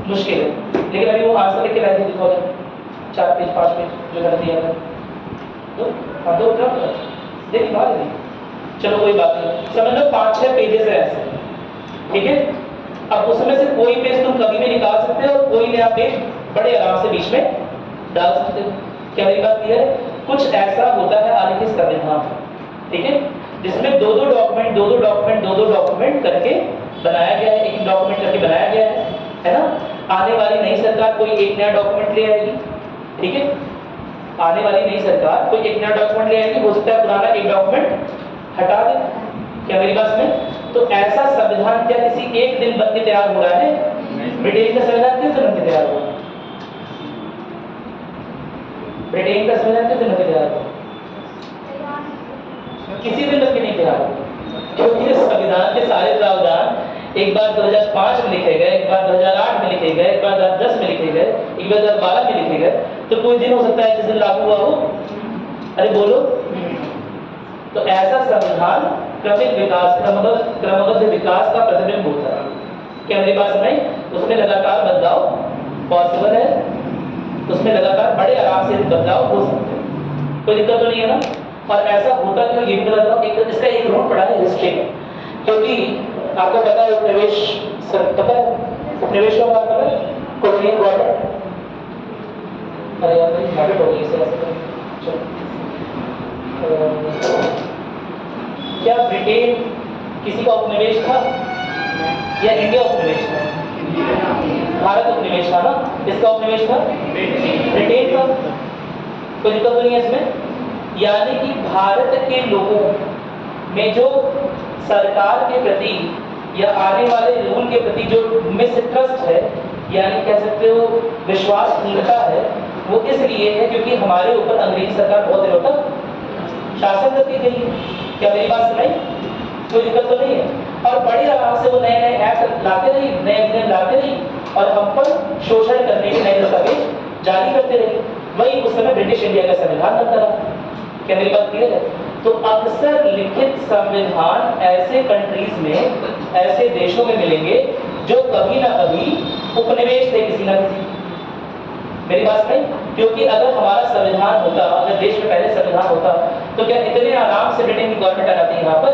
मुश्किल है। लेकिन अभी वो आंसर लेके लाए थे, दिखाओ 4 पेज 5 पेज जो मैंने दिया था, दो देखिए बात नहीं। चलो कोई बात नहीं, समझ लो 5-6 पेजेस है ऐसे, ठीक है? अब उसमें से कोई पेज तुम कभी भी निकाल सकते हो और कोई नया पेज बड़े आराम से बीच में डाल सकते हो। क्या मेरी बात क्लियर है? कुछ ऐसा होता है आगे के संविधान, ठीक है, जिसमें दो दो डॉक्यूमेंट करके बनाया गया है, एक डॉक्यूमेंट करके बनाया गया है ना? आने वाली नई सरकार कोई एक नया डॉक्यूमेंट ले आएगी, ठीक है? आने वाली नई सरकार कोई एक नया डॉक्यूमेंट ले आएगी, हो सकता है पुराना एक डॉक्यूमेंट हटा दे। क्या मेरी बात में? तो ऐसा संविधान क्या किसी एक दिन बन के तैयार हो रहा है? ब्रिटेन का संविधान किस दिन बन के तैयार हुआ? ब्रिटेन का संविधान किस दिन बन के तैयार हुआ? किसी दिन बन के नहीं तैयार हुआ, क्योंकि संविधान के सारे प्रावधान एक बार 2005 में लिखे गए, एक बार 2008 में लिखे गए, एक बार 2010 में लिखे गए, एक बार 2012 में लिखे गए। तो कोई दिन हो सकता है जिस दिन लागू हुआ हो। अरे बोलो। तो ऐसा संविधान क्रमबद्ध विकास का प्रतिबिंब होता है। क्या मेरी बात सुनाई? उसमें लगातार बदलाव पॉसिबल है, उसमें लगातार बड़े आराम से बदलाव हो सकते हैं, कोई दिक्कत तो नहीं है ना? और ऐसा होता क्यों ये भी बता रहा हूँ। इसका एक रूट पड़ा है हिस्ट्री में, क्योंकि आपको पता है उपनिवेश पता है उपनिवेश का बात पता है कॉलोनियल गवर्नमेंट। अरे यार मेरी हैबिट हो गई इसे क्या ब्रिटेन किसी का उपनिवेश था या इंडिया उपनिवेश था? भारत उपनिवेश था ना, इसका उपनिवेश था ब्रिटेन का। कोई दिक्कत तो नहीं है इसमें। यानी कि भारत के लोगों में जो सरकार के प्रति या आने वाले रूल के प्रति जो मिसट्रस्ट है, यानी कह सकते हो विश्वासहीनता है, वो इसलिए है क्योंकि हमारे ऊपर अंग्रेज सरकार बहुत दिनों तक शासन करती गई। क्या मेरी बात सुनाई? कोई दिक्कत तो नहीं है। और बड़ी आराम से वो नए नए एक्ट लाते रही, नए नियम लाते रही और हम पर शोषण करने के नए दस्तावेज जारी करते रहे। वही उस समय ब्रिटिश इंडिया का संविधान बनता रहा। क्या मेरी बात क्लियर है? तो अक्सर लिखित संविधान ऐसे कंट्रीज में, ऐसे देशों में मिलेंगे जो कभी ना कभी उपनिवेश थे किसी ना किसी। मेरी बात नहीं, क्योंकि अगर हमारा संविधान होता, अगर देश में पहले संविधान होता, तो क्या इतने आराम से ब्रिटेन की गवर्नमेंट आ जाती यहाँ पर?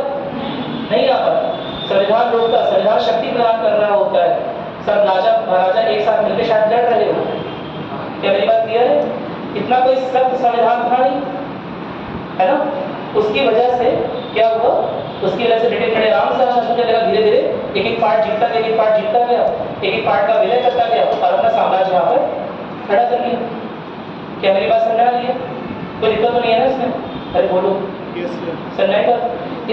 नहीं आ पाता। संविधान रोकता, संविधान शक्ति प्रदान कर रहा होता है, सब राजा महाराजा एक साथ मिलकर शायद लड़ रहे हो। क्या मेरी बात क्लियर है? इतना कोई सख्त संविधान था नहीं, है ना? उसकी वजह से क्या हुआ? उसकी वजह से ब्रिटेन बड़े आराम से शासन करने लगा। धीरे धीरे एक एक पार्ट जीतता गया, एक एक पार्ट जीतता गया, एक एक पार्ट का विलय करता गया और अपना साम्राज्य यहाँ पर खड़ा कर लिया। क्या मेरी बात समझ आ रही है? कोई दिक्कत तो नहीं है ना इसमें? अरे बोलो समझाए का।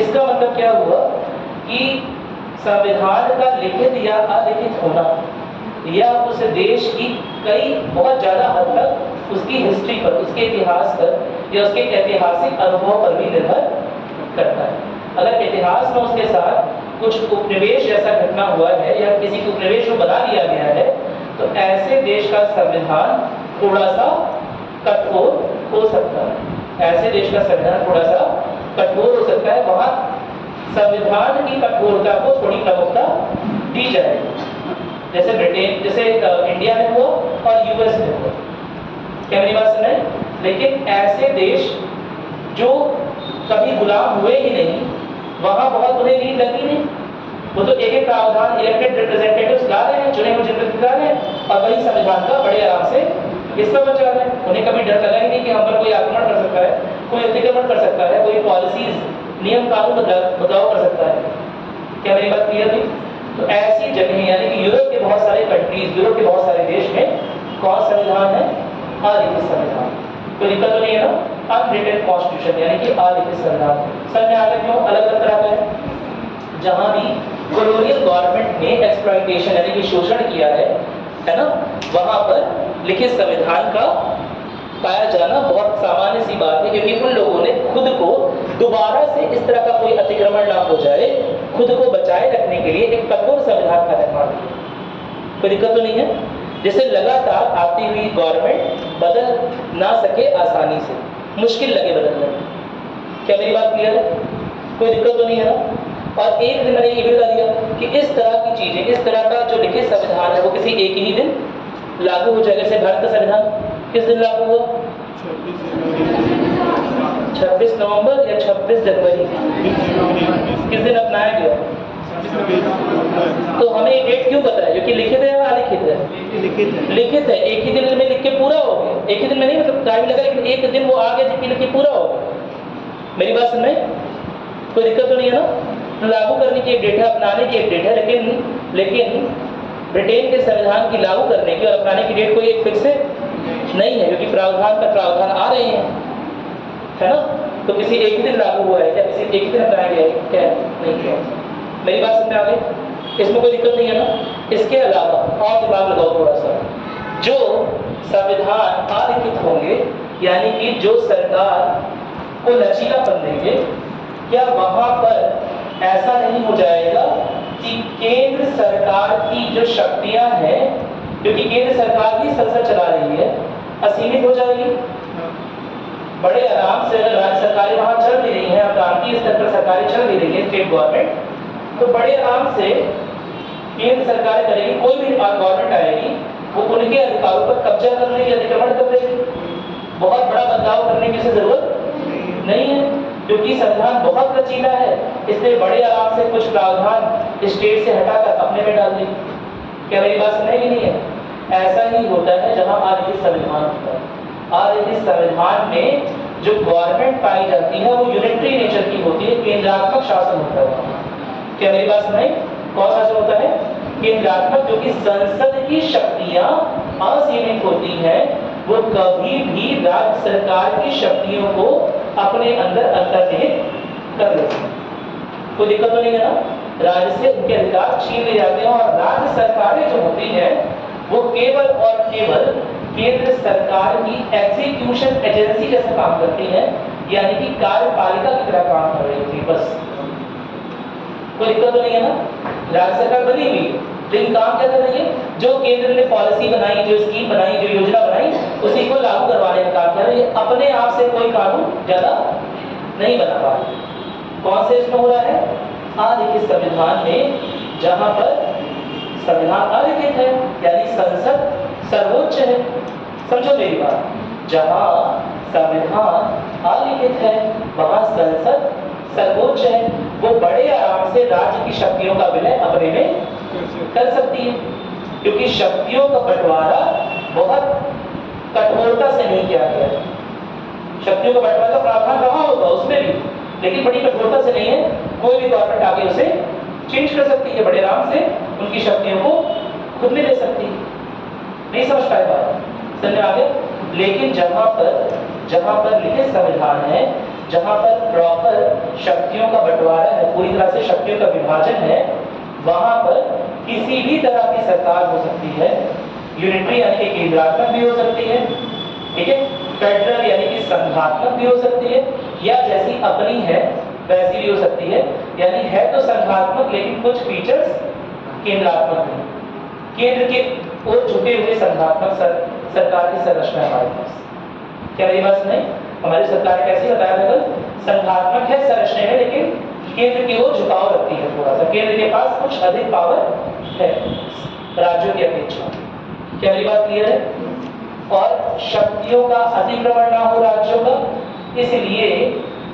इसका मतलब क्या हुआ कि संविधान का लिखित या अलिखित होना या उस देश की कई बहुत ज्यादा हद तक उसकी हिस्ट्री पर, उसके इतिहास पर या उसके ऐतिहासिक अनुभव पर भी निर्भर करता है। अगर इतिहास में उसके साथ कुछ उपनिवेश जैसा घटना हुआ है या किसी के उपनिवेश को बना दिया गया है, तो ऐसे देश का संविधान थोड़ा सा कठोर हो सकता है। ऐसे देश का संविधान थोड़ा सा कठोर हो सकता है। वहां संविधान की कठोरता को थोड़ी प्रमुखता दी जाएगी, जैसे ब्रिटेन, जैसे इंडिया में हुआ और यूएस में हुआ। क्या मेरी बात सुने? लेकिन ऐसे देश जो कभी गुलाम हुए ही नहीं, वहां बहुत उन्हें नींद लगी नहीं। वो तो एक एक प्रावधान इलेक्टेड रिप्रेजेंटेटिव्स ला रहे हैं, चुने हुए जनप्रतिनिधि ला रहे हैं और वही संविधान का बड़े आराम से हिस्सा बन जा रहे हैं। उन्हें कभी डर लगा ही नहीं कि हम पर कोई आक्रमण कर सकता है, कोई अतिक्रमण कर सकता है, कोई पॉलिसीज नियम कानून बदलाव कर सकता है। क्या मेरी बात क्लियर थी? तो ऐसी जगह यानी कि यूरोप के बहुत सारे कंट्रीज, यूरोप के बहुत सारे देश में कौन संविधान है? अलिखित संविधान। कोई दिक्कत तो नहीं है ना? अनरिटन कॉन्स्टिट्यूशन यानी कि अलिखित संविधान। समझ में आ गया क्यों अलग अलग तरह का है? जहां भी कॉलोनियल गवर्नमेंट ने एक्सप्लॉइटेशन यानी कि शोषण किया है ना, वहां पर लिखित संविधान का पाया जाना बहुत सामान्य सी बात है, क्योंकि उन लोगों ने खुद को दोबारा से इस तरह का कोई अतिक्रमण ना हो जाए, खुद को बचाए रखने के लिए एक कठोर संविधान का निर्माण किया। कोई दिक्कत तो नहीं है? जिसे लगातार आती हुई गवर्नमेंट बदल ना सके आसानी से, मुश्किल लगे बदलने। क्या मेरी बात क्लियर है? कोई दिक्कत तो नहीं है ना? और एक दिन मैंने ये भी बता दिया कि इस तरह की चीजें, इस तरह का जो लिखित संविधान है वो किसी एक ही दिन लागू हो जाएगा। जैसे भारत का संविधान किस दिन लागू हुआ? 26 नवंबर या 26 जनवरी? किस दिन अपनाया गया? तो हमें डेट क्यों पता है? क्योंकि लिखित है या अलिखित है? लिखित है। एक ही दिन में लिख के पूरा हो गया। एक ही दिन में नहीं, मतलब टाइम लगा, लेकिन एक दिन वो आ गया जिसकी लिख के पूरा हो गया। मेरी बात सुन रहे? कोई दिक्कत तो नहीं है ना? लागू करने की एक डेट है, अपनाने की एक डेट है, लेकिन ब्रिटेन के संविधान की लागू करने की और अपनाने की डेट कोई एक फिक्स है नहीं है, क्योंकि प्रावधान पर प्रावधान आ रहे हैं, है ना? तो किसी एक ही दिन लागू हुआ है क्या? किसी एक ही दिन अपनाया गया है क्या? नहीं किया। मेरी बात समझ में आ गई? इसमें कोई दिक्कत नहीं है ना? इसके अलावा और दिमाग लगाओ थोड़ा सा, जो संविधान अलिखित होंगे यानी कि जो सरकार को लचीलापन देंगे, क्या वहां पर ऐसा नहीं हो जाएगा कि केंद्र सरकार की जो शक्तियां हैं, क्योंकि केंद्र सरकार ही संसद चला रही है, असीमित हो जाएगी? बड़े आराम से अगर राज्य सरकारें वहां चल भी रही हैं, प्रांतीय स्तर पर सरकारें चल भी रही है, स्टेट गवर्नमेंट, तो बड़े आराम से केंद्र सरकार करेगी, कोई भी गवर्नमेंट आएगी वो उनके अधिकारों पर कब्जा कर लेगी, अतिक्रमण कर लेगी। बहुत बड़ा बदलाव करने की जरूरत नहीं है, क्योंकि संविधान बहुत लचीला है, इसलिए बड़े आराम से कुछ प्रावधान स्टेट से हटाकर अपने में डाल देंगे। क्या मेरी बात सुनाई भी नहीं है? ऐसा ही होता है जहां आलिखित संविधान होता है। आलिखित संविधान में जो गवर्नमेंट पाई जाती है वो यूनिटरी नेचर की होती है, केंद्रात्मक शासन होता है। क्या मेरी बात सुनाई? कौन शासन होता है? केंद्रात्मक, क्योंकि संसद की शक्तियां असीमित होती हैं, वो कभी भी राज्य सरकार की शक्तियों को अपने अंदर अंतर्निहित कर लेते हैं। कोई दिक्कत तो नहीं है ना? राज्य से उनके अधिकार छीन ले जाते हैं और राज्य सरकारें जो होती हैं वो केवल और केवल केंद्र सरकार की एग्जीक्यूशन एजेंसी जैसा काम करती हैं, यानी कि कार्यपालिका की तरह काम कर रही होती है बस। कोई दिक्कत तो नहीं है ना? राज्य सरकार बनी हुई है, लेकिन काम क्या कर रही है? जो केंद्र ने पॉलिसी बनाई, जो स्कीम बनाई, जो योजना बनाई, उसी को लागू करवाने का काम कर रही है। अपने आप से कोई कानून ज्यादा नहीं बना पा रही। कौन से इसमें हो रहा है? आलिखित संविधान में, जहां पर संविधान आलिखित है, यानी संसद सर्वोच्च है। समझो मेरी बात, जहां संविधान आलिखित है वहां संसद सर्वोच्च है, वो बड़े आराम से राज्य की शक्तियों का विलय अपने में कर सकती है, क्योंकि शक्तियों का बंटवारा बहुत कठोरता से नहीं किया गया है। शक्तियों का बंटवारा का प्रावधान रहा होगा उसमें भी, लेकिन बड़ी कठोरता से नहीं है। कोई भी गवर्नमेंट आगे उसे चेंज कर सकती है, बड़े आराम से उनकी शक्तियों को खुद में ले सकती है। नहीं समझ पाए बात? समझ आ गया? लेकिन जहां पर लिखित संविधान है, जहां पर प्रॉपर शक्तियों का बंटवारा है, पूरी तरह से शक्तियों का विभाजन है, वहां पर किसी भी तरह की सरकार हो सकती है। यूनिटरी यानी कि केंद्रात्मक भी हो सकती है, ठीक है, फेडरल यानी कि संघात्मक भी हो सकती है, या जैसी अपनी है वैसी भी हो सकती है। यानी है तो संघात्मक, लेकिन कुछ फीचर्स केंद्रात्मक है। केंद्र के ओर झुके हुए संघात्मक सरकार की संरचना है हमारे पास। क्या मेरी बात नहीं? हमारी सरकार कैसी बताया था? संघात्मक है संरचना में, लेकिन केंद्र की ओर झुकाव रखती है थोड़ा सा। केंद्र के पास कुछ अधिक पावर है राज्यों की अपेक्षा। क्या मेरी बात क्लियर है? और शक्तियों का अतिक्रमण ना हो राज्यों का, इसलिए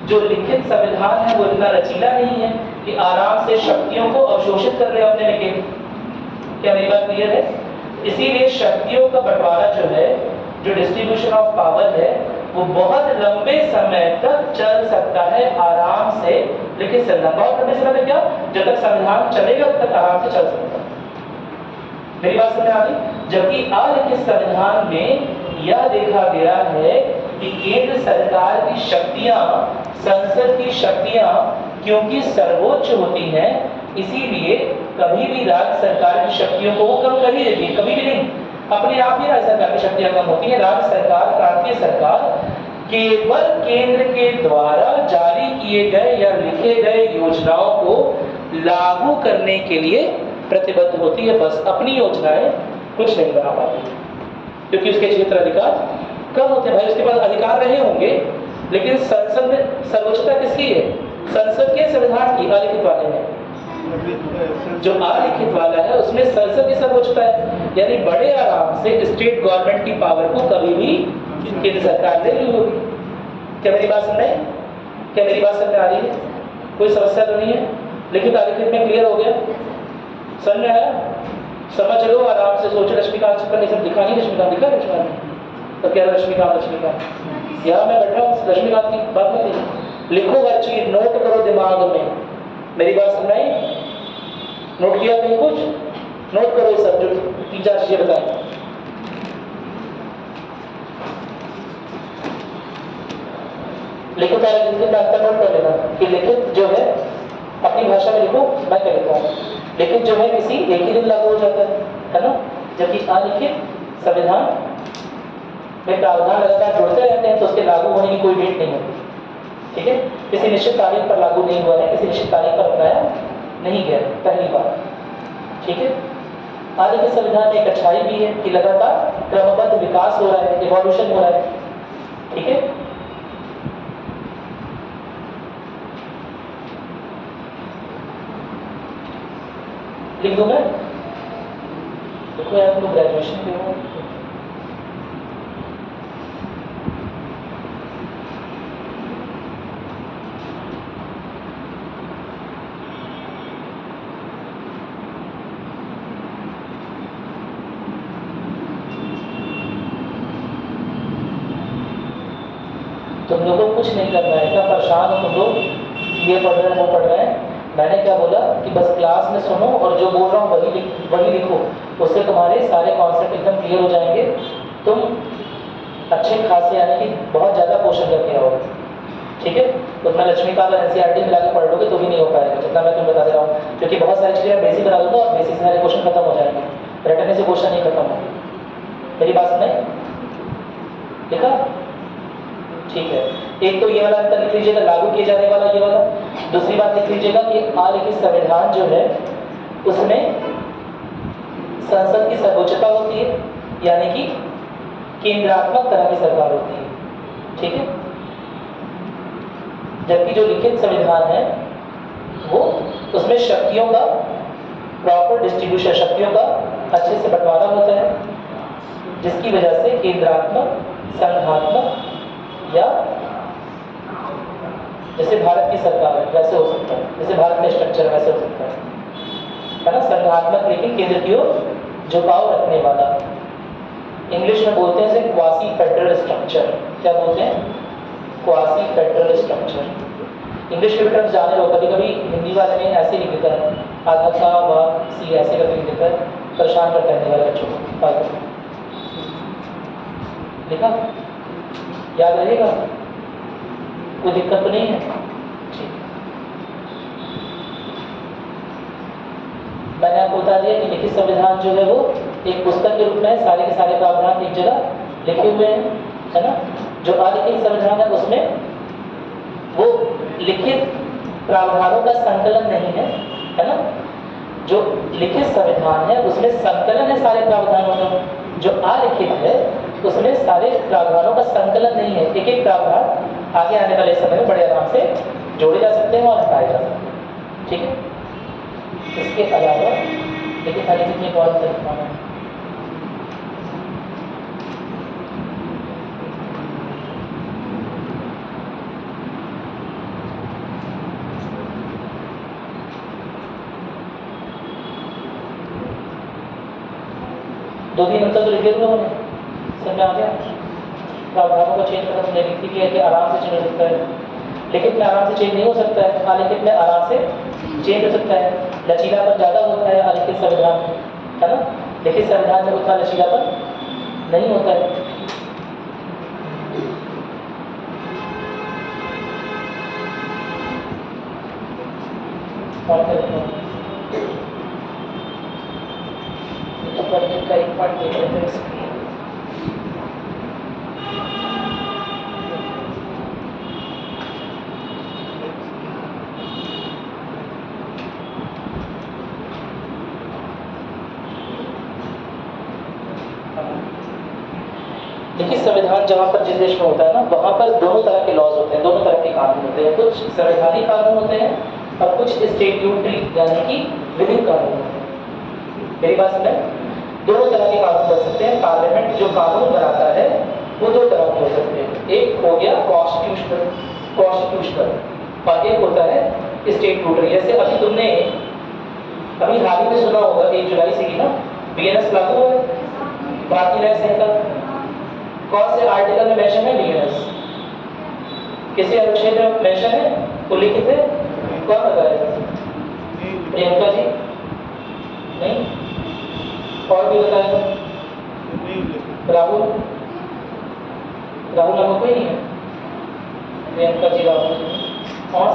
जो लिखित संविधान है वो इतना लचीला नहीं है कि आराम से शक्तियों को अवशोषित कर ले अपने में केंद्र। क्या मेरी बात क्लियर है? इसीलिए शक्तियों का बंटवारा जो है, जो डिस्ट्रीब्यूशन ऑफ पावर है, वो बहुत लंबे समय तक चल सकता है आराम से। लेकिन संविधान बहुत लंबे समय तक क्या, जब तक संविधान चलेगा तब तक आराम से चल सकता है। मेरी बात समझ आ गई? जबकि आलिखित संविधान में यह देखा गया है कि केंद्र सरकार की शक्तियां, संसद की शक्तियां क्योंकि सर्वोच्च होती हैं, इसीलिए कभी भी राज्य सरकार की शक्तियों को वो कम कर ही देती है, कभी भी नहीं। अपने आप ही राज्य सरकार की शक्तियां कम होती है। राज्य सरकार, प्रांतीय सरकार केवल केंद्र के द्वारा जारी किए गए या लिखे गए योजनाओं को लागू करने के लिए प्रतिबद्ध होती है, बस। अपनी योजनाएं कुछ नहीं बना पाती, क्योंकि उसके क्षेत्र अधिकार कम होते हैं। भाई उसके पास अधिकार रहे होंगे, लेकिन संसद में सर्वोच्चता किसकी है? संसद के संविधान की। आलिखित वाले में, जो आलिखित वाला है उसमें संसद की सर्वोच्चता है, यानी बड़े आराम से स्टेट गवर्नमेंट की पावर को कभी भी केंद्र सरकार ले ली होगी। क्या मेरी बात समझ में? क्या मेरी बात समझ में आ रही है? कोई समस्या तो नहीं है? लिखित आलिखित में क्लियर हो गया? समझ में आया? समझ लो, आराम से सोचो। रश्मिकांत चक्कर नहीं, सब दिखा नहीं, रश्मिकांत दिखा, रश्मिकांत तो क्या रश्मिकांत यहाँ मैं बैठा हूँ, रश्मिकांत की बात मत लिखो, हर चीज नोट करो दिमाग में। मेरी बात सुन रही? नोट किया कहीं कुछ? नोट करो ये सब जो 3-4 चीजें बताएं। लिखो, पहले लिखित में अंतर नोट कर लेना कि लिखित जो है अपनी भाषा में लिखो, मैं क्या लिखता हूँ। लिखित जो है किसी एक ही दिन लागू हो जाता है ना, जबकि अलिखित संविधान में प्रावधान लगातार जुड़ते रहते हैं, तो उसके लागू होने की कोई डेट नहीं होती। ठीक है, किसी निश्चित तारीख पर लागू नहीं हुआ है, किसी निश्चित तारीख पर अपनाया नहीं गया, पहली बात। ठीक है, आलिखित संविधान में एक अच्छाई भी है कि लगातार क्रमबद्ध विकास हो रहा है, इवोल्यूशन हो रहा है। ठीक है, लिख दूं मैं? देखो यार, तुम ग्रेजुएशन पे हो, तुम लोगों को कुछ नहीं करना है, इतना परेशान हो तुम लोग, ये पढ़ रहे हैं वो पढ़ रहे हैं। मैंने क्या बोला कि बस क्लास में सुनो और जो बोल रहा हूँ वही लिखो, उससे तुम्हारे सारे कॉन्सेप्ट एकदम क्लियर हो जाएंगे। तुम अच्छे खासे यानी कि बहुत ज़्यादा क्वेश्चन करके आओ, ठीक है। उतना लक्ष्मीकांत और NCERT मिला के पढ़ लोगे तो भी नहीं हो पाएगा, जितना मैं तुम्हें बता दे रहा हूँ, क्योंकि बहुत सारी चीज़ें बेसिक बता दूंगा और बेसिक से सारे क्वेश्चन खत्म हो जाएंगे, रटने से क्वेश्चन नहीं खत्म होंगे। मेरी बात सुनाई? ठीक है, ठीक है। एक तो ये वाला अंतर लिख लीजिएगा, लागू किए जाने वाला ये वाला। दूसरी बात लिख लीजिएगा कि आलिखित संविधान जो है उसमें संसद की सर्वोच्चता होती है, यानी कि केंद्रात्मक तरह की सरकार होती है, ठीक है। जबकि जो लिखित संविधान है वो उसमें शक्तियों का प्रॉपर डिस्ट्रीब्यूशन, शक्तियों का अच्छे से बंटवारा होता है, जिसकी वजह से केंद्रात्मक, संघात्मक या जैसे भारत की सरकार है वैसे हो सकता है, जैसे भारत में स्ट्रक्चर वैसे हो सकता है ना, संघात्मक लेकिन केंद्र की ओर झुकाव रखने वाला। इंग्लिश में बोलते हैं इसे क्वासी फेडरल स्ट्रक्चर। क्या बोलते हैं? Quasi federal structure. इंग्लिश के टर्म्स जाने लो, कभी कभी हिंदी वाले में ऐसे लिख देता है, आधा सा व सी ऐसे करके लिख देता है, परेशान करता है हिंदी वाले बच्चों को फालतू। लिखा? याद रहेगा? कोई दिक्कत तो नहीं है? ठीक। मैंने आपको बता दिया कि लिखित संविधान जो है वो एक पुस्तक के रूप में है, सारे के सारे प्रावधान एक जगह लिखे हुए हैं, है ना। जो अलिखित संविधान है उसमें वो लिखित प्रावधानों का संकलन नहीं है ना। जो लिखित संविधान है उसमें संकलन है सारे प्रावधानों का, जो अलिखित है उसमें सारे प्रावधानों का संकलन नहीं है। एक एक प्रावधान आगे आने वाले समय में बड़े आराम से जोड़े जा सकते हैं और हटाए जा सकते हैं, ठीक है। इसके अलावा लेकिन अलिखित में कौन सा लिखवाना है? दो तीन अंतर तो लिखे हुए होंगे, समझ में आ गया? प्रावधानों को चेंज करना तुमने लिख दिया कि आराम से चेंज हो सकता है, लिखित में आराम से चेंज नहीं हो सकता है, अलिखित में आराम से चेंज हो सकता है। लचीलापन ज़्यादा होता है अलिखित संविधान में, है ना। लिखित संविधान में उतना लचीलापन नहीं होता है। का एक पार्ट देख लेते हैं इसमें। देखिए संविधान जहाँ पर जिस देश में होता है ना, वहाँ पर दोनों तरह के लॉज होते हैं, दोनों तरह के कानून होते हैं। कुछ संवैधानिक कानून होते हैं और कुछ स्टैट्यूटरी यानी कि विधिक कानून होते हैं। मेरी बात सुने, दोनों तरह के कानून बन सकते हैं। पार्लियामेंट जो कानून बनाता है वो दो तरह के हो सकते हैं, एक हो गया कॉन्स्टिट्यूशनल और एक होता है स्टैट्यूटरी। जैसे अभी तुमने अभी हाल ही में सुना होगा 1 जुलाई से की ना BNS लागू है, भारतीय न्याय संहिता। कौन से आर्टिकल में मेंशन है BNS? किसी अनुच्छेद में मेंशन है? उल्लिखित है? कौन बताएगा? प्रियंका जी? नहीं? और भी बताएगा? राहुल नाम कोई नहीं है? प्रियंका जी, राहुल जी, और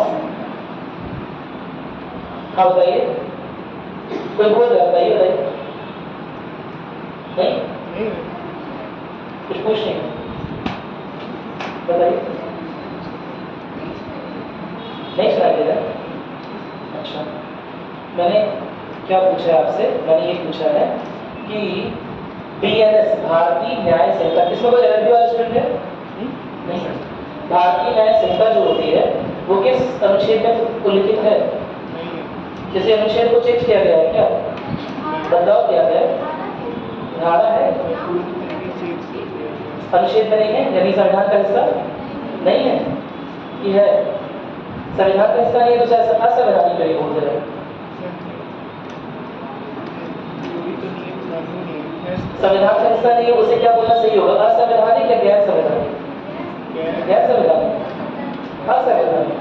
हाँ बताइए, कोई बोल रहा है? बताइए नहीं? कुछ पूछ नहीं, बताइए। नहीं सुनाई दे रहा? अच्छा, मैंने क्या पूछा है आपसे? मैंने ये पूछा है कि BNS भारतीय न्याय संहिता, इसमें कोई LLB वाला स्टूडेंट है? नहीं। भारतीय न्याय संहिता जो होती है वो किस अनुच्छेद में उल्लिखित है? किसी अनुच्छेद को चेंज किया गया है क्या? बदलाव किया गया है? धारा है? अनुच्छेद में नहीं है, यानी संविधान का हिस्सा नहीं है। ये है संविधान का हिस्सा नहीं है तो असंवैधानिक कहीं बोलते हैं। संविधान का हिस्सा नहीं है, उसे क्या बोलना सही होगा? असंवैधानिक या गैर संवैधानिक? गैर संवैधानिक, असंवैधानिक,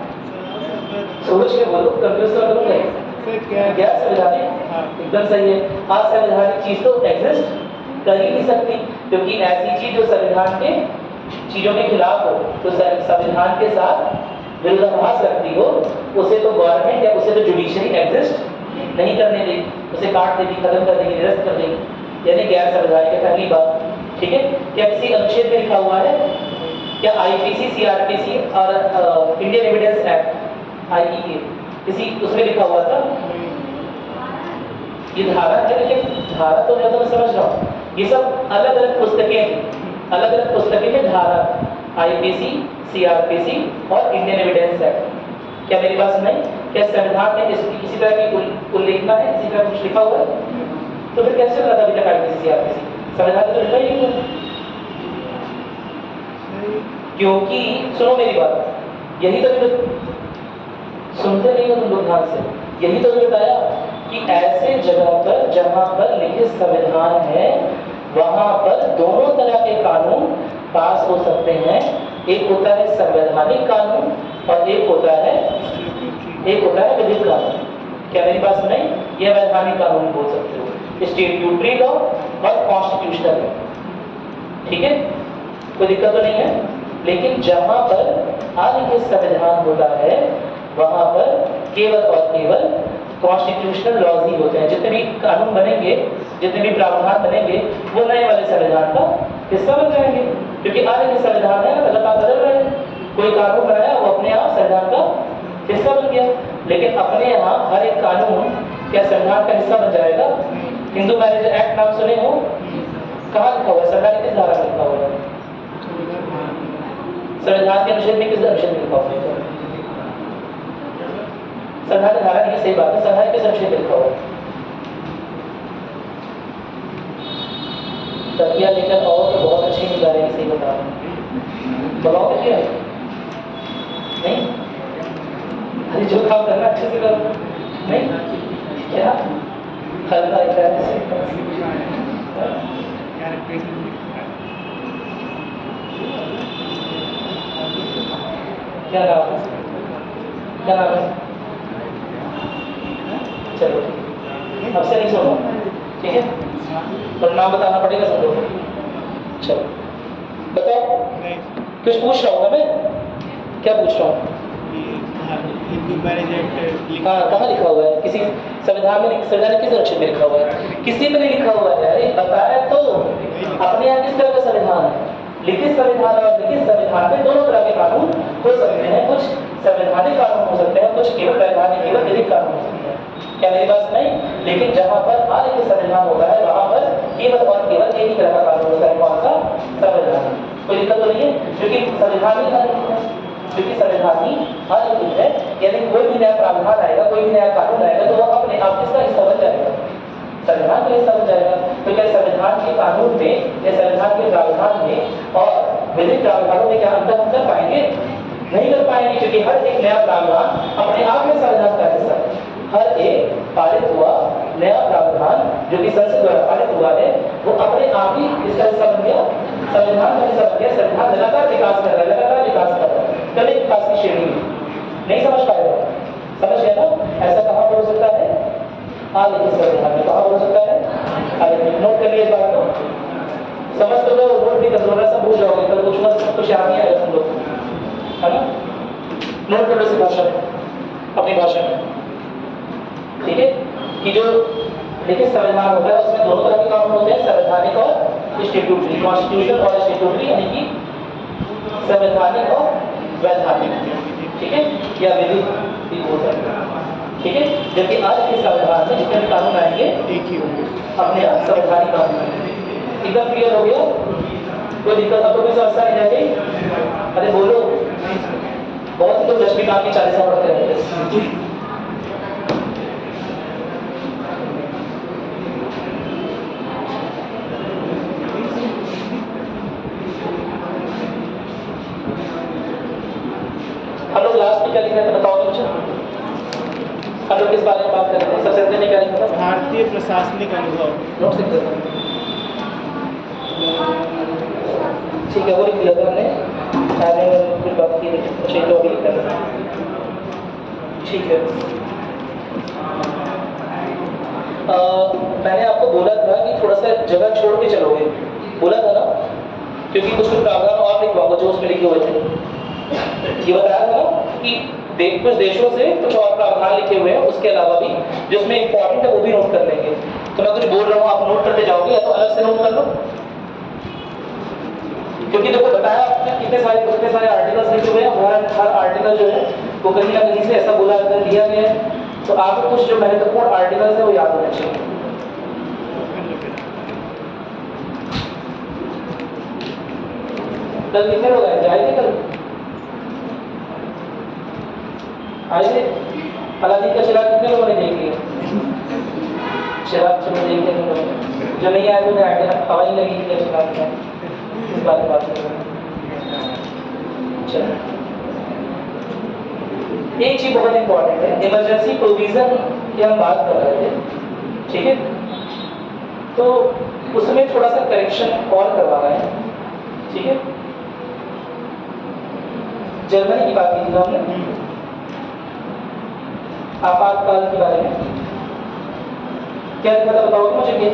सोच के बोलो, कंफ्यूज तो करूंगा। गैर संवैधानिक एकदम सही है। असंवैधानिक चीज तो एग्जिस्ट कर ही नहीं सकती, क्योंकि ऐसी चीज जो संविधान के चीजों के खिलाफ हो, तो संविधान के साथ विरोधाभास रखती हो, उसे तो गवर्नमेंट या उसे तो जुडिशरी एग्जिस्ट नहीं करने देगी, उसे काट देगी, खत्म कर देगी, निरस्त कर देगी। यानी गैर संवैधानिक है पहली बात। ठीक है, क्या किसी अनुच्छेद में लिखा हुआ है? क्या आईपीसी, सीआरपीसी और इंडियन एविडेंस एक्ट आईईए किसी उसमें लिखा हुआ था? ये धारा है, लेकिन धारा तो मैं समझ रहा हूँ, ये सब अलग अलग पुस्तकें, अलग अलग पुस्तकें में धारा, आईपीसी, सीआरपीसी और इंडियन एविडेंस एक्ट। क्या मेरी बात सुनाई? क्या संविधान में किसी तरह की उल्लेखना है, किसी तरह कुछ लिखा हुआ है? तो फिर कैसे लगा अभी तक आईपीसी, सीआरपीसी? संविधान में तो लिखा ही नहीं हुआ। क्योंकि सुनो मेरी बात, यही तो सुनते नहीं हो तुम लोग ध्यान से, यही तो बताया कि ऐसे जगह पर जहां पर लिखित संविधान है, वहां पर दोनों तरह के कानून पास हो सकते हैं। एक होता है संवैधानिक कानून और एक होता है विधिक कानून। क्या मेरी बात सुनाई? यह वैधानिक कानून बोल सकते हो, स्टैट्यूटरी लॉ और कॉन्स्टिट्यूशनल लॉ। ठीक है, कोई दिक्कत तो नहीं है। लेकिन जहां पर अलिखित संविधान होता है, वहां पर केवल और केवल कॉन्स्टिट्यूशनल लॉज ही होते हैं। जितने भी कानून बनेंगे, जितने भी प्रावधान बनेंगे, वो नए वाले संविधान का हिस्सा बन जाएंगे, क्योंकि अलिखित संविधान है, लगातार बदल रहे हैं। कोई कानून बनाया, वो अपने आप संविधान का हिस्सा बन गया। लेकिन अपने यहाँ हर एक कानून क्या संविधान का हिस्सा बन जाएगा? हिंदू मैरिज एक्ट नाम सुने हो? कहाँ लिखा हुआ है? संविधान किस धारा में लिखा हुआ है? संविधान के अनुच्छेद में किस अनुच्छेद में लिखा हुआ है? संविधान की धारा नहीं, सही बात है, संविधान किस अनुच्छेद में लिखा हुआ है? तकिया लेकर और तो बहुत अच्छी नहीं करेगी, सही बता रहा हूँ। बताओ क्या नहीं? अरे जो काम करना अच्छे से करो। नहीं क्या हल्ला क्या नाम है? क्या नाम है? चलो अब से नहीं सुनो, ठीक है? पर नाम बताना पड़ेगा सब लोगों को। चलो बताओ, कुछ पूछ रहा हूँ ना मैं? क्या पूछ रहा हूँ? हिंदू मैरिज एक्ट हाँ, कहाँ लिखा हुआ है? किसी संविधान में, संविधान में किस अनुच्छेद में लिखा हुआ है? किसी में नहीं लिखा हुआ है। अरे बताया तो, अपने यहाँ किस तरह का संविधान है? लिखित संविधान और लिखित संविधान में दोनों तरह के कानून हो सकते हैं। कुछ संवैधानिक कानून हो सकते हैं, कुछ केवल वैधानिक, केवल विधिक कानून हो सकते हैं। क्या मेरी बात नहीं? लेकिन जहाँ पर अलिखित संविधान होता है, वहाँ पर केवल और केवल एक ही तरह का कानून होता है। कौन सा? संविधान। कोई दिक्कत तो नहीं है, क्योंकि संविधान ही अलिखित है, क्योंकि संविधान ही अलिखित है। यानी कोई भी नया प्रावधान आएगा, कोई भी नया कानून आएगा, तो वह अपने आप किसका हिस्सा बन जाएगा? संविधान का हिस्सा बन जाएगा। तो क्या संविधान के कानून में या संविधान के प्रावधान में और विधिक प्रावधानों में क्या अंतर हम कर पाएंगे? नहीं कर पाएंगे, क्योंकि हर एक नया प्रावधान अपने आप में संविधान का हिस्सा है। हर एक पारित हुआ नया प्रावधान जो कि संसद द्वारा पारित हुआ है, वो अपने आप ही इसका हिस्सा बन गया, संविधान का हिस्सा बन गया। संविधान लगातार विकास कर रहा है, लगातार विकास कर रहा है, कभी विकास की श्रेणी में नहीं समझ पाएगा। समझ गया ना? ऐसा कहाँ पर हो सकता है? अलिखित संविधान में। कहाँ हो सकता है? अलिखित। नोट कर लिए इस बात को, समझ तो लो, नोट भी कर लो, सब भूल जाओगे, कल पूछूंगा सब कुछ याद नहीं आएगा तुम लोग, है ना? नोट कर लो इस भाषा में, अपनी भाषा में, ठीक है? कि जो लिखित संविधान होता है उसमें दोनों तरह के कानून होते हैं, संवैधानिक और स्टैट्यूटरी, कॉन्स्टिट्यूशनल और स्टैट्यूटरी, यानी कि संवैधानिक और वैधानिक, ठीक है? या विधिक भी हो सकता है, ठीक है? जबकि आज के संविधान में जितने भी कानून आएंगे एक ही होंगे, अपने आप संवैधानिक कानून। एकदम क्लियर हो गया? कोई दिक्कत आपको कोई समस्या नहीं रह गई? अरे बोलो, बहुत लोग लक्ष्मीकांत की 40 पढ़ते रहते हैं। हम लोग लास्ट में क्या लिख रहे थे बताओ मुझे? हम लोग किस बारे में बात कर रहे थे? सबसे पहले क्या लिखा था? भारतीय प्रशासनिक अनुभव। नोट लिख देता हूं। ठीक है, वो लिख लिया था हमने। कुछ बात की नहीं, अच्छा तो अभी करना ठीक है। मैंने आपको बोला था कि थोड़ा सा जगह छोड़ के चलोगे, बोला था ना, क्योंकि कुछ प्रावधान और लिखवाऊंगा जो उसमें लिखे हुए थे। ये बताया था ना कि कुछ देशों से कुछ और प्रावधान लिखे हुए हैं, उसके अलावा भी जिसमें इंपॉर्टेंट है वो भी नोट कर लेंगे। तो मैं कुछ बोल रहा हूँ, आप नोट करते जाओगे या तो अलग से नोट कर लो, क्योंकि देखो बताया आपने कितने सारे आर्टिकल्स लिखे हुए हैं, हर आर्टिकल जो है वो कहीं ना कहीं से ऐसा बोला दिया गया है। तो आपको कुछ जो महत्वपूर्ण आर्टिकल्स है वो याद होने चाहिए। कल कितने लोग आए थे? आए थे कल? आए थे? अलादीन का चिराग कितने लोगों ने देख लिया? चिराग चलो देख लिया तुम लोग। जो नहीं आए तो आइडिया हवा ही लगी थी चिराग में, इस बारे में बात करेंगे। चलो एक चीज बहुत इंपॉर्टेंट है, इमरजेंसी प्रोविजन की हम बात कर रहे थे, ठीक है? तो उसमें थोड़ा सा करेक्शन और करवाना है, ठीक है? जर्मनी की बात की थी हमने आपातकाल के बारे में, क्या लिखा था बताओगे मुझे? कि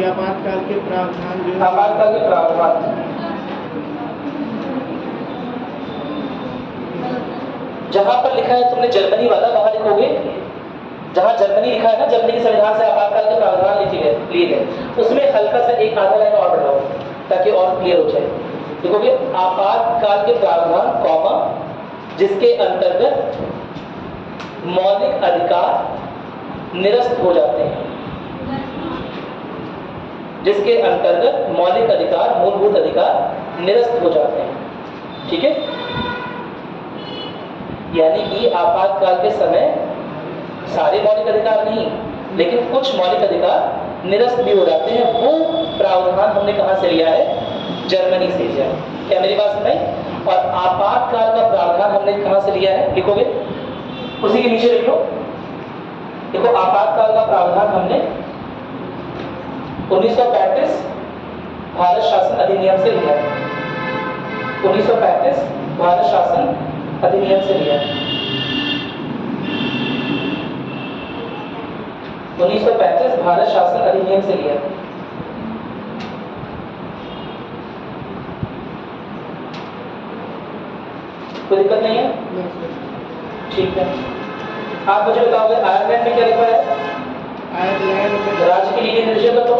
आपातकाल के प्रावधान जो है, आपातकाल के प्रावधान जहां पर लिखा है तुमने जर्मनी वाला वहां लिखोगे, जहां जर्मनी लिखा है ना, जर्मनी के संविधान से आपातकाल के प्रावधान लिए गए, उसमें हल्का सा एक आधा लाइन और बढ़ाओ ताकि और क्लियर हो जाए। देखोगे आपातकाल के प्रावधान कॉमा जिसके अंतर्गत मौलिक अधिकार निरस्त हो जाते हैं, जिसके अंतर्गत मौलिक अधिकार, मूलभूत अधिकार निरस्त हो जाते हैं, ठीक है? यानी कि आपातकाल के समय सारे मौलिक अधिकार नहीं, लेकिन कुछ मौलिक अधिकार निरस्त भी हो जाते हैं। वो प्रावधान हमने कहां से लिया है? जर्मनी से लिया। क्या मेरी बात सुनाई? और आपातकाल का प्रावधान हमने कहां से लिया है? लिखोगे, उसी के नीचे लिख लो। देखो आपातकाल का प्रावधान हमने 1935 भारत शासन अधिनियम से लिया है। 1935 भारत शासन अधिनियम से लिया। 1935 भारत शासन अधिनियम से लिया। कोई दिक्कत नहीं है? ठीक है। आप मुझे बताओगे आयरलैंड में क्या लिखा है? आयरलैंड में राज्य के लिए निर्देशक तो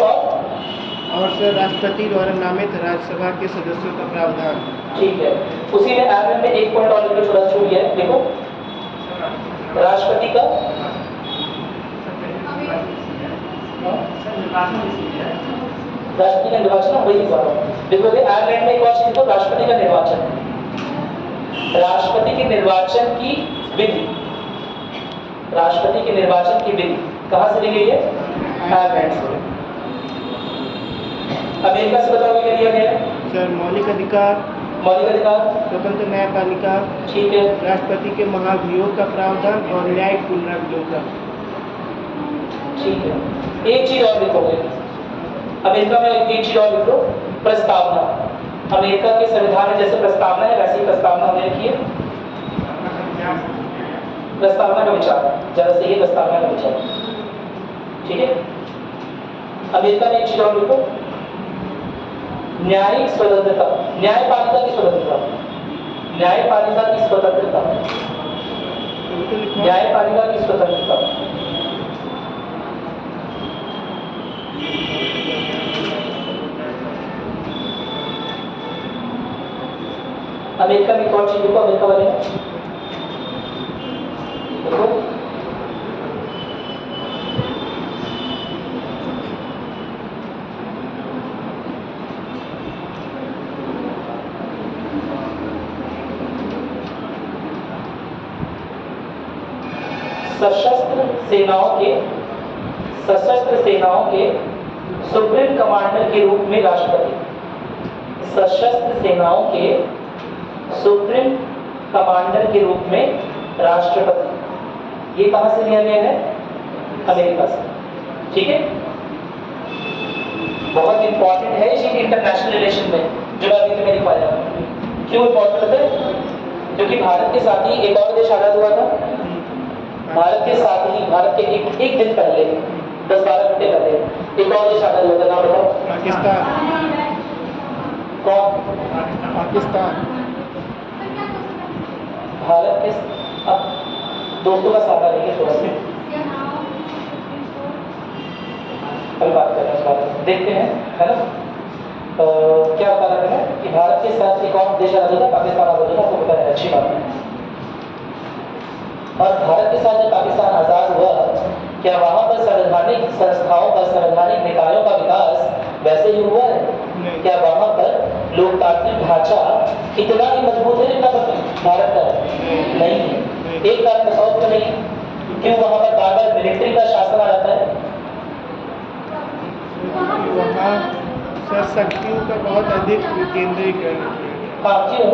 और सर राष्ट्रपति द्वारा नामित राज्यसभा के सदस्यों का प्रावधान। ठीक है। उसी में आयरलैंड में एक पॉइंट और लिखो, थोड़ा छूट गया है, देखो राष्ट्रपति का निर्वाचन, वही लिखवा रहा हूँ। देखोगे आयरलैंड में एक और चीज, राष्ट्रपति का निर्वाचन, राष्ट्रपति के निर्वाचन की विधि, राष्ट्रपति के निर्वाचन की विधि कहां से ली गई है? आयरलैंड से। अमेरिका से बताओगे क्या दिया गया है? सर मौलिक अधिकार, स्वतंत्र न्यायपालिका, ठीक है, राष्ट्रपति के महाभियोग का प्रावधान और न्यायिक पुनर्वियोग का। ठीक है। एक चीज और लिखोगे, अमेरिका में एक चीज और लिखो, प्रस्तावना। अमेरिका के संविधान में जैसे प्रस्तावना है वैसी प्रस्तावना हमने लिखी है। प्रस्तावना का विचार ज्यादा सही है, प्रस्तावना का विचार, ठीक है। अमेरिका में एक चीज और लिखो, न्यायिक स्वतंत्रता, न्यायपालिका की स्वतंत्रता, न्यायपालिका की स्वतंत्रता, न्यायपालिका की स्वतंत्रता। अमेरिका में कौन चीज लिखो? अमेरिका वाले देखो सशस्त्र सेनाओं के सुप्रीम कमांडर के रूप में राष्ट्रपति, सशस्त्र सेनाओं के सुप्रीम कमांडर के रूप में राष्ट्रपति, ये कहां से लिया गया है? अमेरिका से, ठीक है। बहुत इंपॉर्टेंट है ये इंटरनेशनल रिलेशन में, जो अभी मैं लिखवाया। क्यों इम्पोर्टेंट है? क्योंकि भारत के साथ ही एक और देश आजाद हुआ था। भारत के साथ ही, भारत के एक दिन पहले, 10-12 घंटे पहले एक और देश आजाद हुआ था। नाम बताओ। पाकिस्तान। कौन? पाकिस्तान। भारत के, अब दोस्तों का सहारा लेंगे थोड़ा सा, कल बात करें इस बारे में, देखते हैं, है ना। क्या बता रहा था मैं कि भारत के साथ एक और देश आजाद हुआ, पाकिस्तान आजाद हुआ, आपको पता है, अच्छी बात है। और भारत के साथ जब पाकिस्तान आजाद हुआ, क्या वहां पर संवैधानिक संस्थाओं का, संवैधानिक निकायों का विकास वैसे ही हुआ है? क्या वहां पर लोकतांत्रिक ढांचा इतना ही मजबूत है जितना भारत का है? नहीं है। एक कारण बताओ क्यों नहीं? क्यों वहां पर बार बार मिलिट्री का शासन आ जाता है? वहाँ शक्तियों का बहुत अधिक केंद्रीकरण। हाँ, क्यों?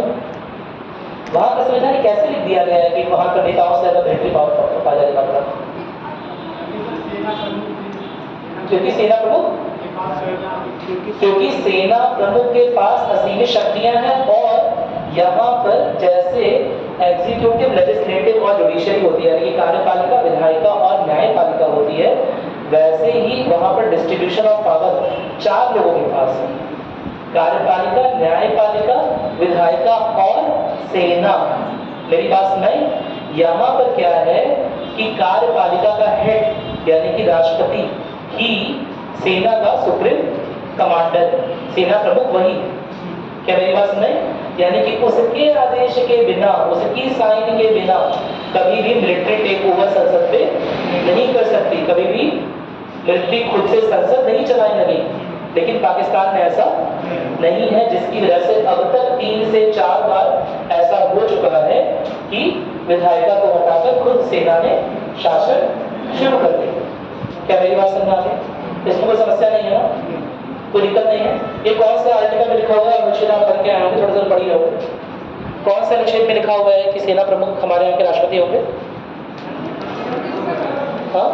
वहां का संविधान कैसे लिख दिया गया है कि वहां पर नेताओं से ज्यादा मिलिट्री पावर पा जाएगा? क्योंकि सेना प्रमुख, क्योंकि सेना प्रमुख के पास असीमित शक्तियां हैं, और यहाँ पर जैसे एग्जीक्यूटिव, लेजिस्लेटिव और जुडिशरी होती है, यानी कि कार्यपालिका, विधायिका और न्यायपालिका होती है, वैसे ही वहां पर डिस्ट्रीब्यूशन ऑफ पावर 4 लोगों के पास है। कार्यपालिका, न्यायपालिका, विधायिका और सेना। मेरी बात सुनाई? यहाँ पर क्या है कि कार्यपालिका का हेड यानी कि राष्ट्रपति ही सेना का सुप्रीम कमांडर, सेना प्रमुख वही। क्या मेरी बात सुनाई? यानी कि उसके आदेश के बिना, उसकी साइन के बिना कभी भी मिलिट्री टेक ओवर संसद पे नहीं कर सकती, कभी भी मिलिट्री खुद से संसद नहीं चलाने लगी। लेकिन पाकिस्तान में ऐसा नहीं है, जिसकी वजह से अब तक 3 से 4 बार ऐसा हो चुका है कि विधायिका को हटाकर खुद सेना ने शासन शुरू कर दिया। क्या मेरी बात समझ आ रही? इसमें कोई समस्या नहीं है ना, कोई दिक्कत नहीं है। ये कौन सा आर्टिकल में लिखा हुआ है? अनुच्छेद आप पढ़ के आए होंगे, थोड़ा सा पढ़ी रहो। कौन सा अनुच्छेद में लिखा हुआ है कि सेना प्रमुख हमारे यहाँ के राष्ट्रपति होंगे? हाँ,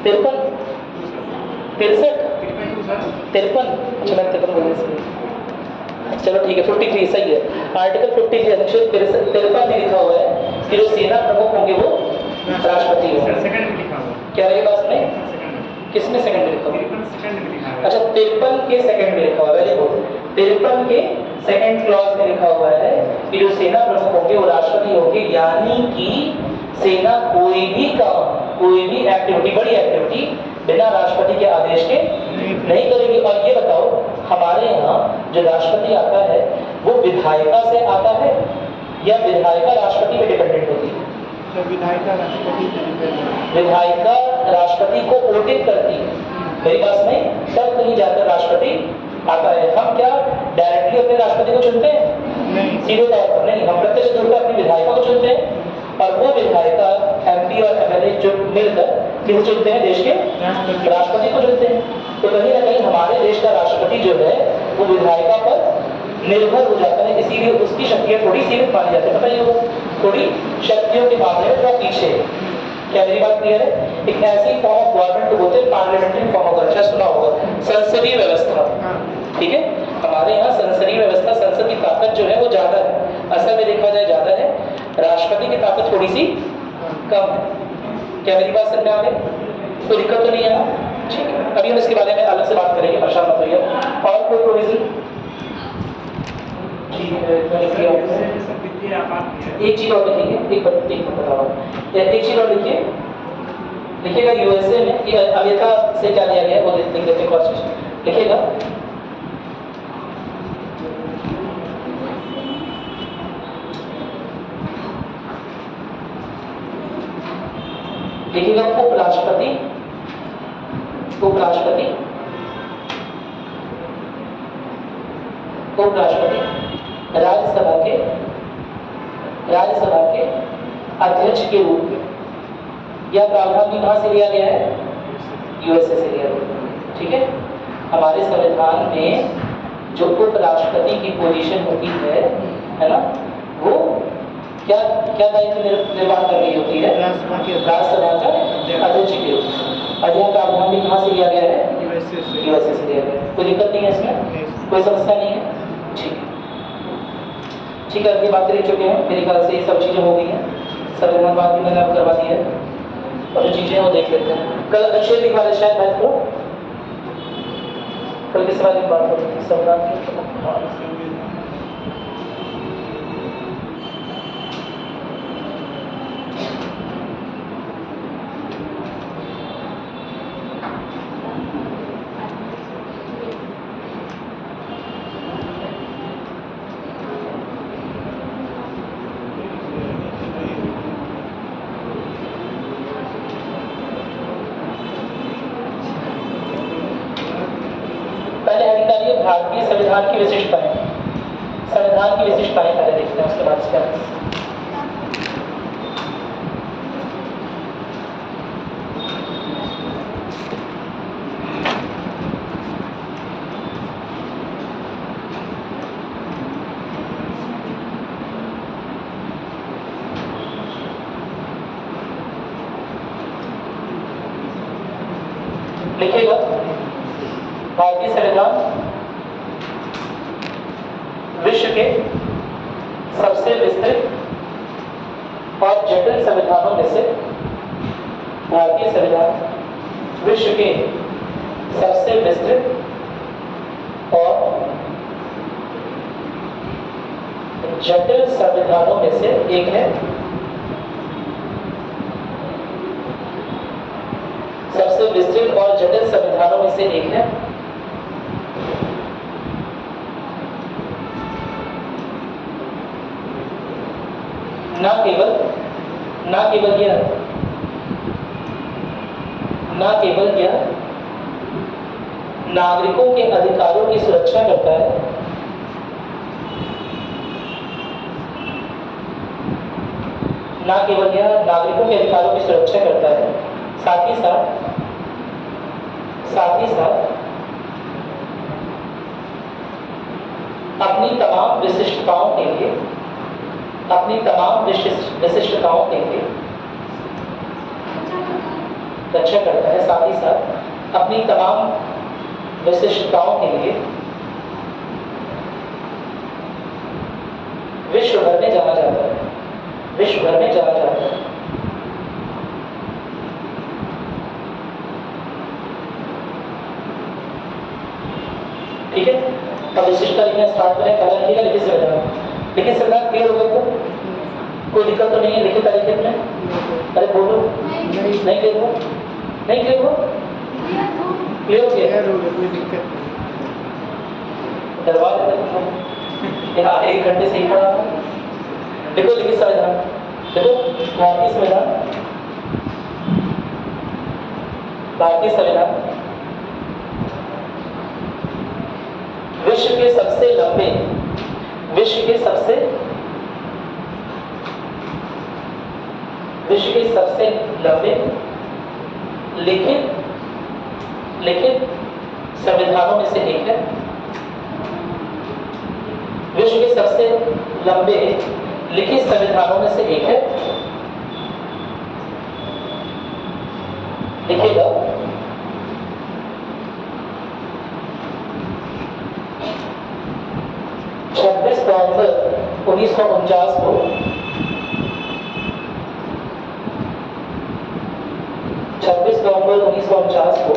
53, 53। अच्छा, मैंने 53 बोला। चलो ठीक है, 53 सही है। आर्टिकल 53 अनुच्छेद 53 में लिखा हुआ है कि जो सेना प्रमुख होंगे वो राष्ट्रपति होंगे। क्या रही बात नहीं? किसने सेकंड में लिखा हुआ? अच्छा, 53 के सेकंड में लिखा हुआ है। Very good. 53 के सेकंड क्लॉज में लिखा हुआ है कि जो सेना प्रमुख होंगे वो राष्ट्रपति होंगे, यानी कि सेना कोई भी काम, कोई भी एक्टिविटी, बड़ी एक्टिविटी बिना राष्ट्रपति के आदेश के नहीं करेगी। और ये बताओ, हमारे यहाँ जो राष्ट्रपति आता है वो विधायिका से आता है या विधायिका राष्ट्रपति पे डिपेंडेंट होती है? विधायिका राष्ट्रपति से डिपेंडेंट। विधायिका राष्ट्रपति को वोटिंग करती है। मेरी बात नहीं, तब कहीं जाकर राष्ट्रपति आता है। हम क्या डायरेक्टली अपने राष्ट्रपति को चुनते हैं? नहीं, सीधे तौर पर नहीं, हम प्रत्यक्ष तौर पर अपनी विधायिका को चुनते हैं। और वो विधायिका MP और MLA जो मिलकर किसे चुनते हैं? देश के राष्ट्रपति को चुनते हैं। तो कहीं ना कहीं हमारे देश का राष्ट्रपति जो है वो विधायिका पर निर्भर हो जाता है, इसीलिए उसकी शक्तियां थोड़ी सीमित मानी जाती है। पता ही होगा, थोड़ी शक्तियों के मामले में थोड़ा पीछे। क्या मेरी बात क्लियर है? एक ऐसी फॉर्म ऑफ गवर्नमेंट को बोलते हैं पार्लियामेंट्री फॉर्म ऑफ गवर्नमेंट, सुना होगा, संसदीय व्यवस्था। ठीक है, हमारे यहाँ संसदीय व्यवस्था, संसद की ताकत जो है वो ज्यादा है, असल में देखा जाए ज्यादा है, राष्ट्रपति की ताकत थोड़ी सी कम है। क्या मेरी बात समझ में आ गई? कोई दिक्कत तो नहीं है ना? ठीक है, अभी हम इसके बारे में अलग से बात करेंगे, परेशान मत होइए। और कोई प्रोविजन? एक चीज और लिखिए, एक बताओ, एक चीज और लिखिए, लिखिएगा USA में अमेरिका से क्या लिया गया वो लिख देते हैं, कॉन्स्टिट्यूशन लिखिएगा। लिखिएगा उपराष्ट्रपति, उपराष्ट्रपति, उपराष्ट्रपति राज्यसभा के अध्यक्ष के रूप में। यह प्रावधान भी कहां से लिया गया है? USA से लिया गया। ठीक है, हमारे संविधान में जो उपराष्ट्रपति की पोजीशन होती है ना, वो क्या क्या दायित्व निर्वाह कर रही होती है? राज्यसभा का अध्यक्ष के रूप में। और यह प्रावधान भी कहां से लिया गया है? USA से लिया गया है। कोई दिक्कत नहीं है इसमें? कोई समस्या नहीं है? ठीक है। ठीक है, अगली बात कर चुके हैं, मेरे ख्याल से ये सब चीज़ें हो गई हैं, संविधान बात भी मैंने आपको करवा दी है, और जो चीज़ें हैं वो देख लेते हैं। कल अक्षय लिखवा रहे शायद मैथ को, कल किस बारे में बात होती थी? संविधान की। भारतीय संविधान की विशिष्टताएं, संविधान की विशिष्टताएं पहले देखते हैं, उसके बाद इसके लिखिएगा। भारतीय संविधान विश्व के सबसे विस्तृत और जटिल संविधानों में से, भारतीय संविधान विश्व के सबसे विस्तृत और जटिल संविधानों में से एक है। सबसे विस्तृत और जटिल संविधानों में से एक है। ना केवल यह नागरिकों के अधिकारों की सुरक्षा करता है, ना केवल यह नागरिकों के अधिकारों की सुरक्षा करता है, साथ ही साथ अपनी तमाम विशिष्टताओं के लिए रक्षा करता है, साथ ही साथ अपनी तमाम विशिष्टताओं के लिए विश्व भर में जाना जाता है। ठीक है, अब विशिष्टता लिखना स्टार्ट करें। पहला लिखिएगा लिखित संविधान। लिखित संविधान क्लियर हो गया? तो कोई दिक्कत तो नहीं है लिखित तारीख में? अरे बोलो। नहीं क्लियर हो? क्लियर हो गया? कोई दिक्कत दरबार यहाँ 1 घंटे से ही पढ़ा। देखो लिखित संविधान, देखो भारतीय संविधान विश्व के सबसे लंबे लिखित संविधानों में से एक है। विश्व के सबसे लंबे लिखित संविधानों में से एक है। लिखिएगा। 26 नवंबर 1949 को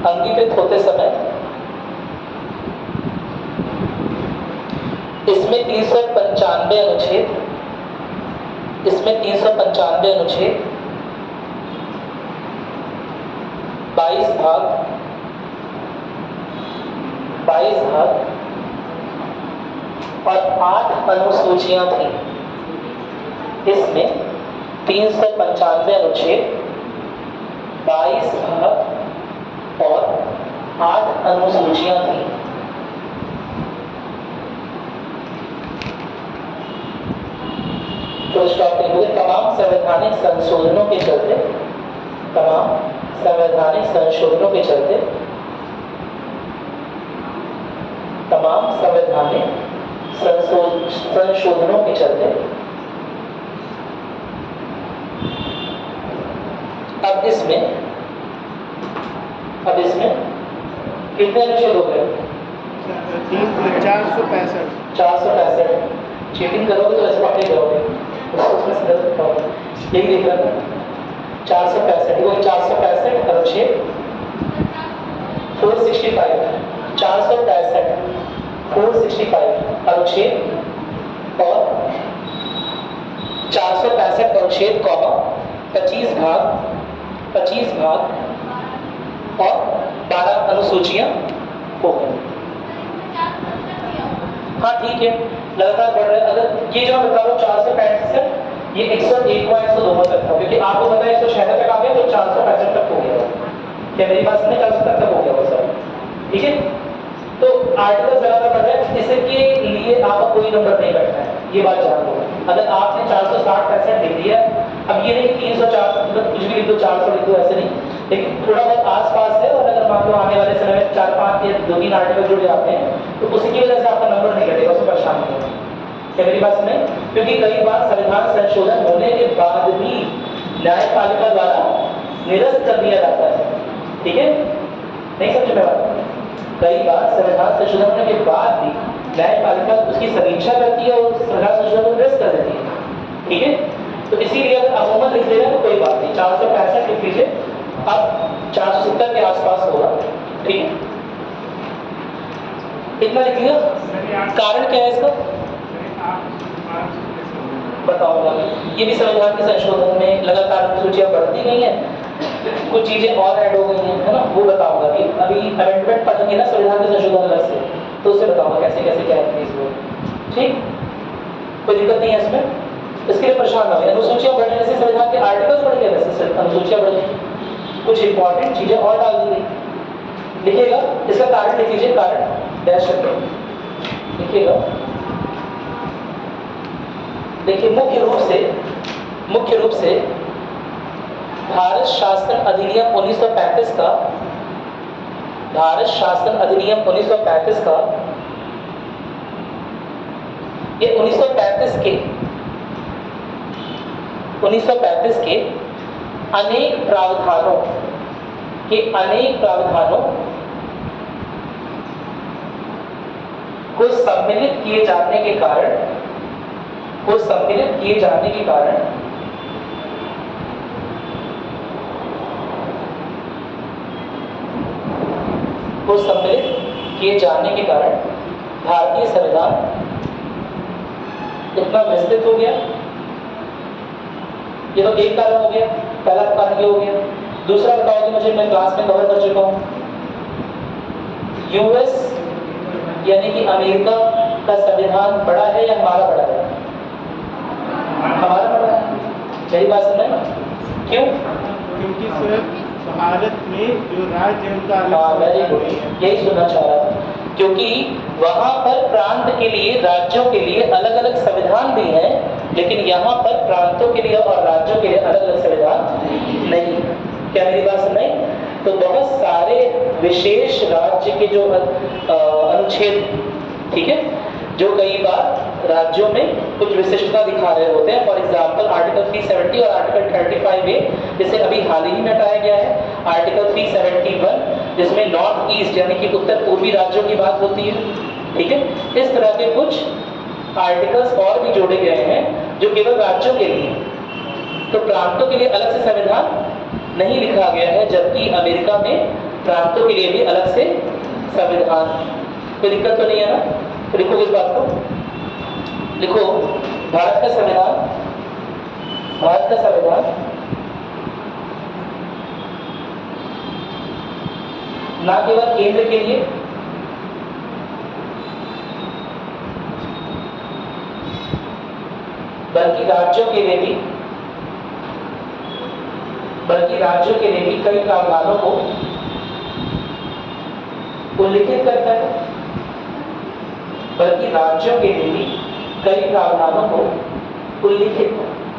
अंगीकृत होते समय इसमें 395 अनुच्छेद 22 भाग और 8 अनुसूचियां थी। इसमें 395 अनुच्छेद, 22 भाग और 8 अनुसूचियां थी। तो स्टॉपिंग हुए तमाम संवैधानिक संशोधनों के चलते अब इसमें कितने अनुच्छेद हो गए? 465। 465। चीटिंग करोगे तो ऐसे पकड़े जाओगे, उसमें से गलत पाओगे। यही देख रहा था 465, वो 465 अनुच्छेद 465, 465 465 अनुच्छेद और 465 अनुच्छेद कॉमा 25 भाग और 12 अनुसूचियां हो गई। हाँ ठीक है, लगातार बढ़ रहा है। अगर ये जो मैं बता रहा हूँ 465 ये 101 व 102 तक था, क्योंकि आपको पता है 176 तक आ गया तो 465 तक हो गया। क्या मेरी बात समझ? 470 तक हो गया वो सर, ठीक है। तो आर्टिकल्स लगातार बढ़ रहे हैं, इसके लिए आपका कोई नंबर नहीं बैठता है, ये बात जान लो। अगर आपने 460-65 लिख दिया, अब ये नहीं कि 304 मतलब कुछ भी लिख दो, 400 लिख दो, ऐसे नहीं, लेकिन थोड़ा बहुत आसपास है। और अगर मान लो आने वाले समय में 4-5 या 2-3 आर्टिकल जुड़ जाते हैं तो उसकी वजह से आपका नंबर नहीं घटेगा, उसमें परेशान नहीं होगा। क्या मेरी बात सुने? क्योंकि कई बार संविधान संशोधन होने के बाद भी न्यायपालिका द्वारा निरस्त कर दिया जाता है, ठीक है? नहीं समझ में बात? कई बार संविधान संशोधन होने के बाद भी न्यायपालिका उसकी समीक्षा करती है और संविधान संशोधन को निरस्त कर देती है, ठीक है? तो इसीलिए अगर अमूमन लिख दे रहे हैं तो कोई बात नहीं, 465 लिख लीजिए, अब 470 के आसपास होगा, ठीक है? इतना लिख लिया। कारण क्या है इसका? बताऊंगा। ये भी संविधान के संशोधन में लगातार अनुसूचियां बढ़ती गई हैं, कुछ चीजें और ऐड हो गई हैं, है ना, वो बताऊंगा। अभी अमेंडमेंट पढ़ेंगे ना संविधान के संशोधन अलग से, तो उससे बताऊंगा कैसे कैसे क्या इंक्रीज हुआ, ठीक? कोई दिक्कत नहीं है इसमें, इसके लिए परेशान ना हो। अनुसूचियां बढ़ने से संविधान के आर्टिकल्स बढ़ गए, वैसे अनुसूचियां बढ़ गई, कुछ इंपॉर्टेंट चीजें और डाल दी गई। लिखिएगा इसका कारण, लिख लीजिए कारण डैश करके लिखिएगा। देखिए मुख्य रूप से भारत शासन अधिनियम 1935 का, भारत शासन अधिनियम 1935 का, ये 1935 के अनेक प्रावधानों को सम्मिलित किए जाने के कारण भारतीय संविधान इतना विस्तृत हो गया। ये तो एक कारण हो गया, पहला कारण ये हो गया। दूसरा बताओ कि मुझे, मैं क्लास में कवर कर चुका हूं, यूएस यानी कि अमेरिका का संविधान बड़ा है या हमारा बड़ा है? हमारा बड़ा है। मेरी बात सुनना, क्यों? क्योंकि सर भारत में जो राज्य है उनका वेरी गुड, यही सुनना चाह रहा था। क्योंकि वहां पर प्रांत के लिए, राज्यों के लिए अलग अलग संविधान भी हैं, लेकिन यहाँ पर प्रांतों के लिए और राज्यों के लिए अलग अलग संविधान नहीं। क्या मेरी बात सुन रही? तो बहुत सारे विशेष राज्य के जो अनुच्छेद, ठीक है, जो कई बार राज्यों में कुछ विशिष्टता दिखा रहे होते हैं। फॉर एग्जाम्पल आर्टिकल 370 और आर्टिकल 35A, जिसे अभी हाल ही में हटाया गया है। आर्टिकल 371 जिसमें नॉर्थ ईस्ट यानी कि उत्तर पूर्वी राज्यों की बात होती है, ठीक है। इस तरह के कुछ आर्टिकल्स और भी जोड़े गए हैं जो केवल राज्यों के लिए, तो प्रांतों के लिए अलग से संविधान नहीं लिखा गया है, जबकि अमेरिका में प्रांतों के लिए भी अलग से संविधान। कोई दिक्कत तो नहीं है ना? तो लिखो इस बात को, लिखो भारत का संविधान ना केवल केंद्र के लिए बल्कि राज्यों के लिए भी कई प्रावधानों को उल्लिखित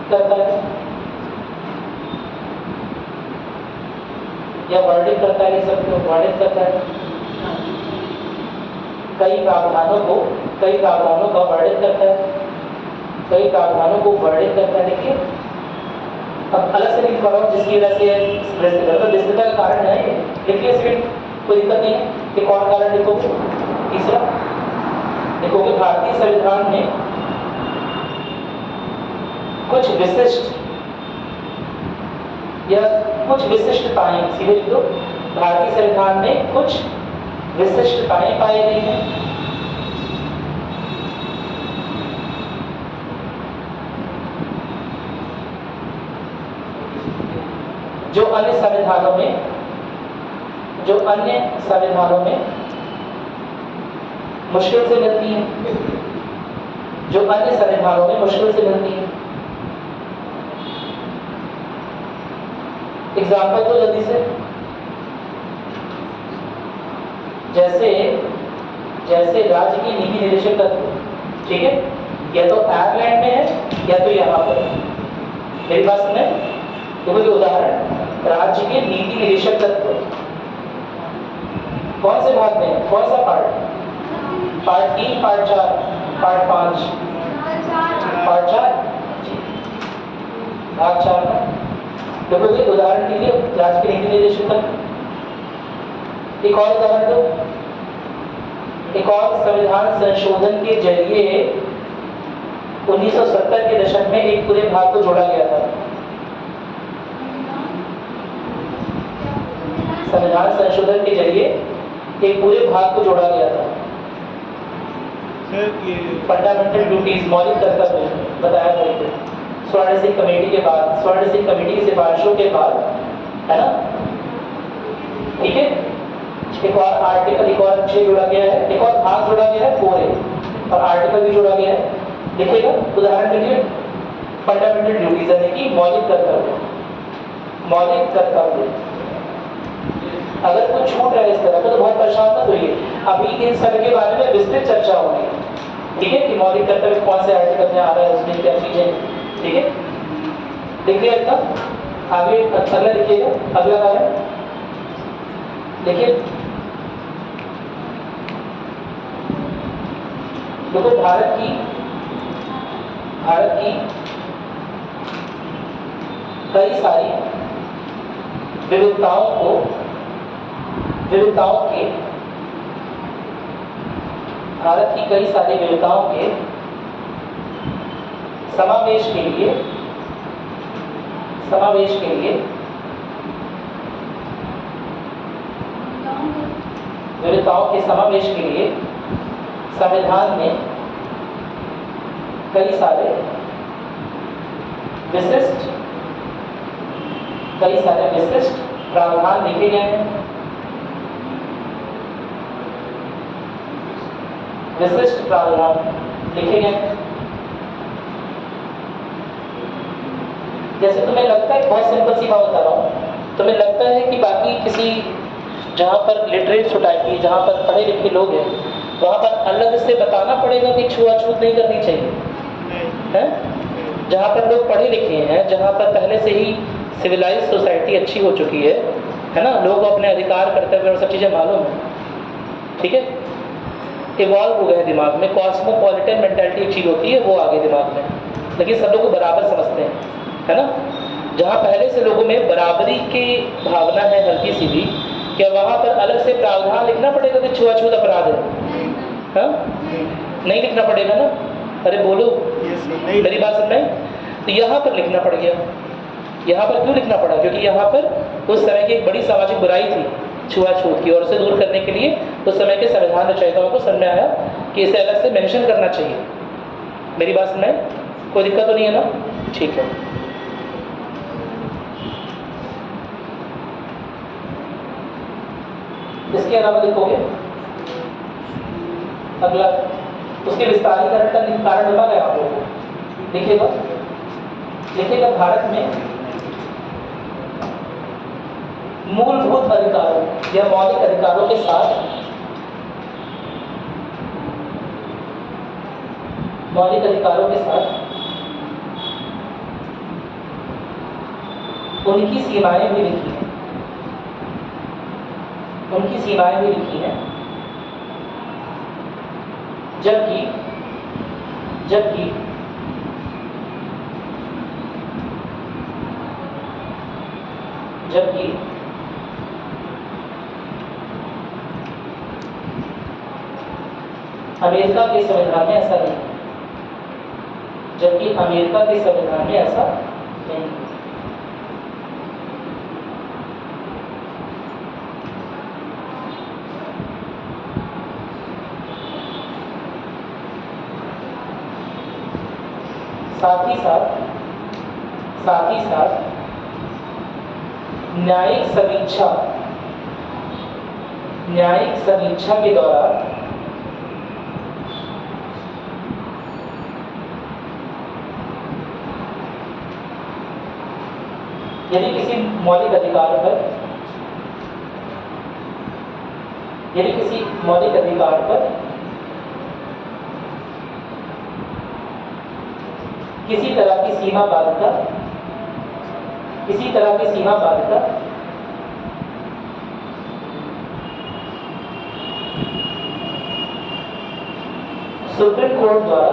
करता है, या वर्णित करता है, सबको वर्णित करता है। कई प्रावधानों का वर्णित करता है, देखिए अब अलग से लिख पा रहा हूँ जिसकी वजह से विस्तृतता का कारण है। देखिए सेकंड कोई दिक्कत नहीं है। एक और कारण लिखोगे, तीसरा लिखोगे भारतीय संविधान में कुछ विशिष्ट या कुछ विशिष्टताएं, सीधे लिख दो, भारतीय संविधान में कुछ विशिष्टताएं पाई गई हैं जो अन्य संविधानों में मुश्किल से मिलती हैं, जो अन्य संविधानों में मुश्किल से मिलती हैं। एग्जाम्पल तो जल्दी से, जैसे राज्य की नीति निर्देशक तत्व, ठीक है, या तो आयरलैंड में है या तो यहाँ पर। मेरी बात सुने, देखो ये उदाहरण, राज्य के नीति निर्देशक तत्व कौन से भाग में है, कौन सा part? Part 3, part 4, part 5, part 4, भाग 4 में। देखो ये उदाहरण के लिए राज्य के नीति निर्देशक तत्व। एक और उदाहरण दो, एक और संविधान संशोधन के जरिए 1970 के दशक में एक पूरे भाग को जोड़ा गया था। संविधान संशोधन के जरिए एक पूरे भाग को जोड़ा गया था। सर ये फंडामेंटल ड्यूटीज, मौलिक कर्तव्य बताया था। स्वर्ण सिंह कमेटी के बाद, स्वर्ण सिंह कमेटी की सिफारिशों के बाद, है ना, ठीक है। एक और आर्टिकल, एक और 6 जोड़ा गया है, एक और भाग जोड़ा गया है 4A, और आर्टिकल भी जोड़ा गया है। देखिएगा उदाहरण के लिए, फंडामेंटल ड्यूटीज यानी कि मौलिक कर्तव्य, मौलिक कर्तव्य। अगर कुछ छूट रहा है इस तरह का तो बहुत परेशान मत होइए, अभी इन सब के बारे में विस्तृत चर्चा होगी, ठीक है, कि मौलिक कर्तव्य कौन से आर्टिकल में आ रहा है, उसमें क्या चीजें, ठीक है। देखिए इतना आगे, अगला लिखिएगा, अगला कारण देखिए, देखो भारत की कई सारी विविधताओं के, भारत की कई सारी विविधताओं के समावेश के लिए विविधताओं के समावेश के लिए संविधान में कई सारे विशिष्ट प्रावधान लिखे गए हैं। विशिष्ट प्रावधान लिखे गए हैं। जैसे तुम्हें लगता है, बहुत सिंपल सी बात बता रहा हूँ, तुम्हें लगता है कि बाकी किसी, जहाँ पर लिटरेट सोसाइटी, जहाँ पर पढ़े लिखे लोग हैं, वहाँ पर अलग से बताना पड़ेगा कि छुआछूत नहीं करनी चाहिए, है? जहाँ पर लोग पढ़े लिखे हैं, जहाँ पर पहले से ही सिविलाइज सोसाइटी अच्छी हो चुकी है ना, लोग अपने अधिकार कर्तव्य और सब चीज़ें मालूम है, ठीक है, इवॉल्व हो गए दिमाग में, कॉस्मोपॉलिटन मेंटालिटी एक चीज़ होती है, वो आ गई दिमाग में, लेकिन सब लोग को बराबर समझते हैं, है ना। जहाँ पहले से लोगों में बराबरी की भावना है हल्की सी भी, क्या वहाँ पर अलग से प्रावधान लिखना पड़ेगा कि छुआछूत अपराध है? हाँ, नहीं लिखना पड़ेगा ना। अरे बोलो, मेरी बात सुन रहे हैं? तो यहाँ पर लिखना पड़ गया। यहाँ पर क्यों लिखना पड़ा? क्योंकि यहाँ पर उस समय की एक बड़ी सामाजिक बुराई थी छुआछूत की, और उसे दूर करने के लिए उस समय के संविधान रचयिताओं को समझ में आया कि इसे अलग से मेंशन करना चाहिए। मेरी बात सुन रहे हैं? कोई दिक्कत तो नहीं है ना? ठीक है। इसके अलावा लिखोगे अगला, उसके विस्तारीकरण का कारण बता गया आप लोगों को। लिखिएगा भारत में मूलभूत अधिकारों या मौलिक अधिकारों के साथ उनकी सीमाएं भी लिखी हैं। जबकि अमेरिका के संविधान में ऐसा नहीं, जबकि अमेरिका के संविधान में ऐसा नहीं। साथ ही साथ न्यायिक समीक्षा के दौरान यदि किसी मौलिक अधिकार पर किसी तरह की सीमा बाध्यता सुप्रीम कोर्ट द्वारा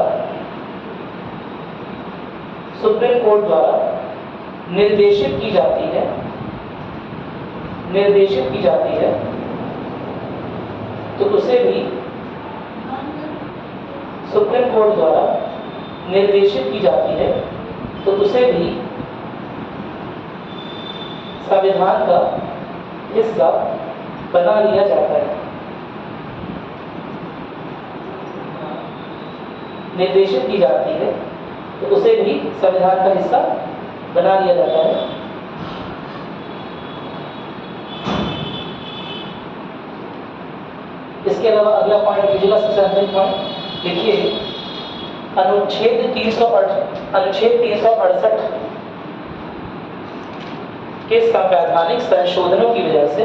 निर्देशित की जाती है तो उसे भी सुप्रीम कोर्ट द्वारा निर्देशित की जाती है तो उसे भी संविधान का हिस्सा बना लिया जाता है। निर्देशित की जाती है तो उसे भी संविधान का हिस्सा बना लिया जाता है। इसके अलावा अगला पॉइंट लीजिएगा, सबसे अंतिम पॉइंट लिखिए, अनुच्छेद 368 के संवैधानिक संशोधनों की वजह से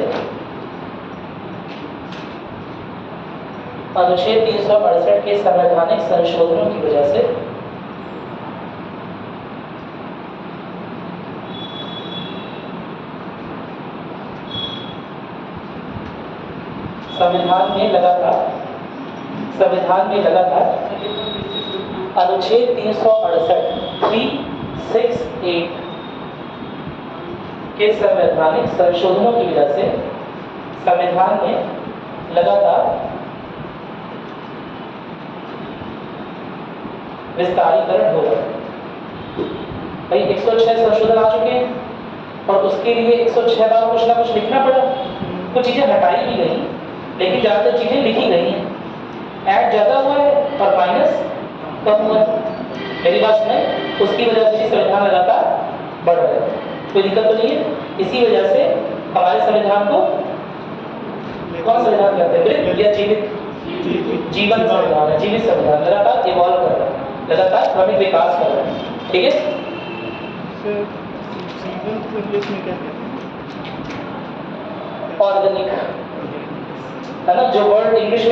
संविधान में लगातार अनुच्छेद 368 के संवैधानिक संशोधनों की वजह से संविधान में लगातार विस्तारीकरण हो रहा है। भाई 106 संशोधन आ चुके हैं और उसके लिए 106 बार कुछ ना कुछ लिखना पड़ा। कुछ चीजें हटाई भी गई लेकिन ज्यादातर चीजें लिखी गई हैं। ऐड ज्यादा हुआ है और माइनस कम हुआ है। मेरी बात सुने, उसकी वजह से संविधान लगातार बढ़ रहा है। कोई दिक्कत तो नहीं है। इसी वजह से हमारे संविधान को कौन संविधान कहते हैं? मृत या जीवन संविधान है। जीवित संविधान लगातार इवॉल्व कर रहा है, लगातार क्रमिक विकास कर रहा है। ठीक है, जीवन को इंग्लिश में क्या कहते हैं? ऑर्गेनिक है ना। जो वर्ड इंग्लिश में